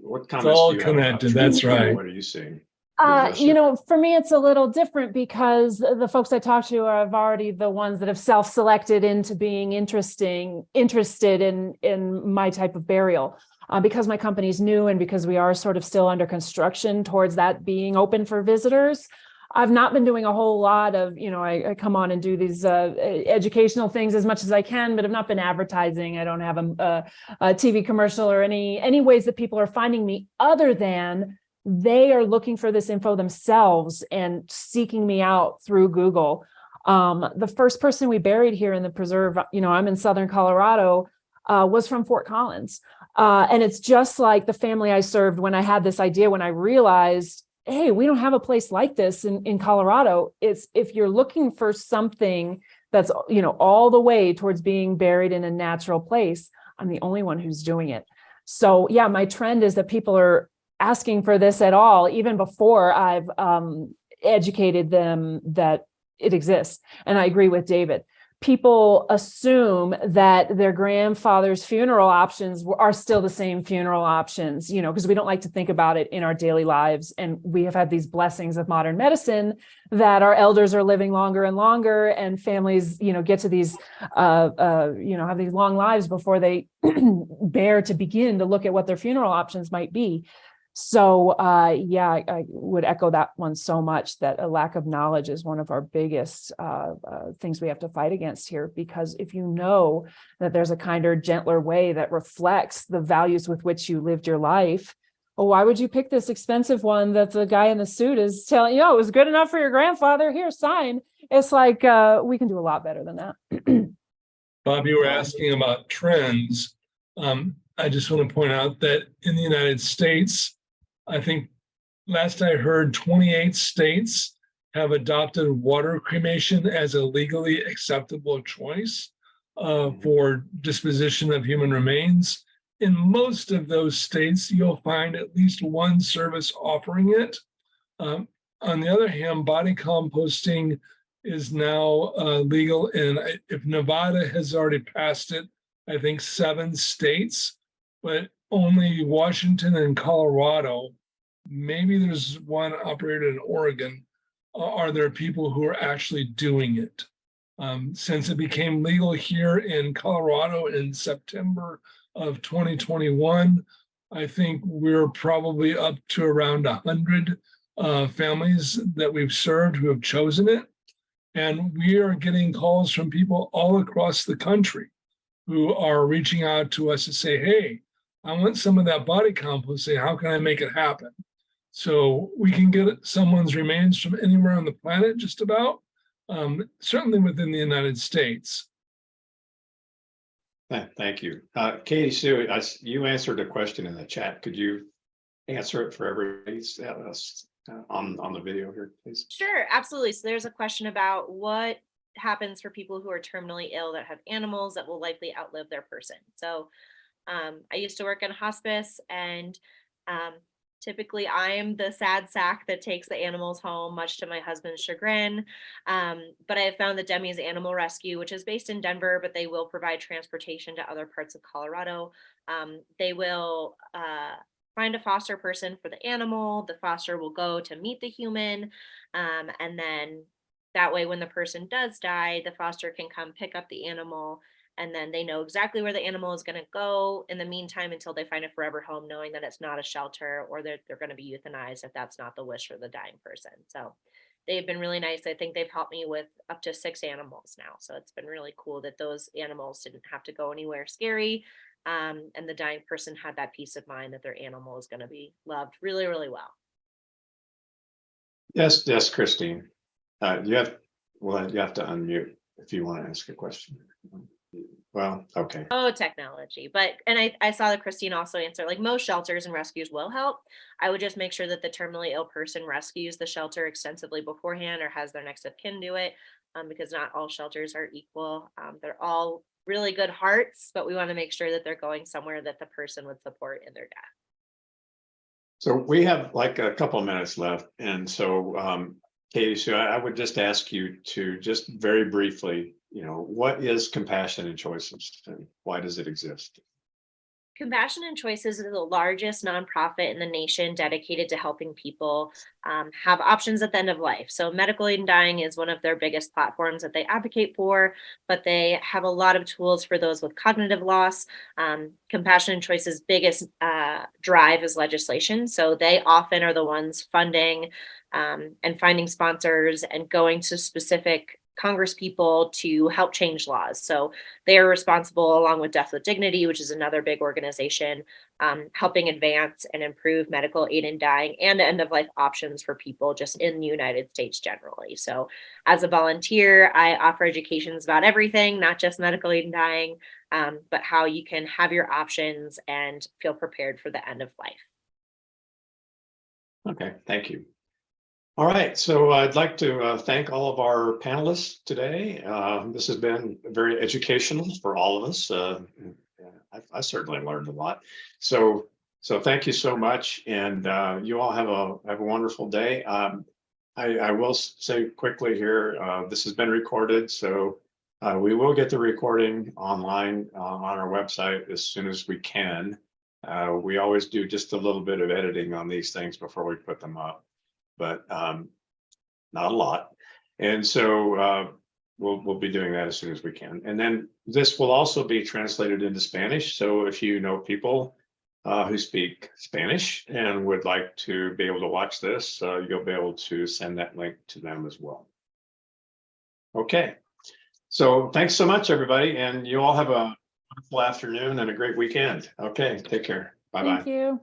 what comments It's all do you have about connected, trees? that's right. What are you seeing? For me, it's a little different because the folks I talk to are already the ones that have self-selected into being interested in my type of burial. Because my company's new and because we are sort of still under construction towards that being open for visitors, I've not been doing a whole lot of, I come on and do these educational things as much as I can, but I've not been advertising. I don't have a TV commercial or any ways that people are finding me other than they are looking for this info themselves and seeking me out through Google. The first person we buried here in the preserve, I'm in Southern Colorado, was from Fort Collins. And it's just like the family I served when I had this idea, when I realized, hey, we don't have a place like this in Colorado. It's if you're looking for something that's, all the way towards being buried in a natural place, I'm the only one who's doing it. So yeah, my trend is that people are asking for this at all, even before I've educated them that it exists. And I agree with David. People assume that their grandfather's funeral options are still the same funeral options, because we don't like to think about it in our daily lives. And we have had these blessings of modern medicine that our elders are living longer and longer, and families, get to these, have these long lives before they bear to begin to look at what their funeral options might be. So, I would echo that one so much, that a lack of knowledge is one of our biggest things we have to fight against here, because if you know that there's a kinder, gentler way that reflects the values with which you lived your life, well, why would you pick this expensive one that the guy in the suit is telling you, it was good enough for your grandfather, here, sign. It's like, we can do a lot better than that. Bob, you were asking about trends. I just want to point out that in the United States, I think last I heard 28 states have adopted water cremation as a legally acceptable choice for disposition of human remains. In most of those states, you'll find at least one service offering it. On the other hand, body composting is now legal, and if Nevada has already passed it, I think 7 states, but only Washington and Colorado, maybe there's one operated in Oregon, are there people who are actually doing it. Since it became legal here in Colorado in September of 2021, I think we're probably up to around 100 families that we've served who have chosen it. And we are getting calls from people all across the country who are reaching out to us to say, hey, I want some of that body compost. Say, how can I make it happen? So we can get someone's remains from anywhere on the planet, just about, certainly within the United States. Thank you. Katie Sue, you answered a question in the chat. Could you answer it for everybody on the video here, please? Sure, absolutely. So there's a question about what happens for people who are terminally ill that have animals that will likely outlive their person. So I used to work in hospice, and typically I am the sad sack that takes the animals home, much to my husband's chagrin. But I have found that Demi's Animal Rescue, which is based in Denver, but they will provide transportation to other parts of Colorado. They will find a foster person for the animal. The foster will go to meet the human. And then that way, when the person does die, the foster can come pick up the animal, and then they know exactly where the animal is going to go in the meantime until they find a forever home, knowing that it's not a shelter or they're going to be euthanized if that's not the wish for the dying person. So they've been really nice. I think they've helped me with up to 6 animals now. So it's been really cool that those animals didn't have to go anywhere scary. And the dying person had that peace of mind that their animal is going to be loved really, really well. Yes, Christine. You have to unmute if you want to ask a question. Well, okay. Oh, technology. And I saw that Christine also answered, like, most shelters and rescues will help. I would just make sure that the terminally ill person rescues the shelter extensively beforehand or has their next of kin do it, because not all shelters are equal. They're all really good hearts, but we want to make sure that they're going somewhere that the person would support in their death. So we have like a couple of minutes left. And so, Katie, so I would just ask you to just very briefly, what is Compassion and Choices and why does it exist? Compassion and Choices is the largest nonprofit in the nation dedicated to helping people have options at the end of life. So medical aid in dying is one of their biggest platforms that they advocate for, but they have a lot of tools for those with cognitive loss. Compassion and Choices' biggest drive is legislation. So they often are the ones funding and finding sponsors and going to specific Congress people to help change laws. So they are responsible, along with Death with Dignity, which is another big organization, helping advance and improve medical aid in dying and end of life options for people just in the United States generally. So as a volunteer, I offer educations about everything, not just medical aid in dying, but how you can have your options and feel prepared for the end of life. Okay, thank you. All right, so I'd like to thank all of our panelists today. This has been very educational for all of us. I certainly learned a lot. So thank you so much, and you all have a wonderful day. I will say quickly here, this has been recorded, so we will get the recording online on our website as soon as we can. We always do just a little bit of editing on these things before we put them up, but not a lot. And so we'll be doing that as soon as we can. And then this will also be translated into Spanish. So if you know people who speak Spanish and would like to be able to watch this, you'll be able to send that link to them as well. Okay, so thanks so much, everybody. And you all have a wonderful afternoon and a great weekend. Okay, take care. Bye-bye. Thank you.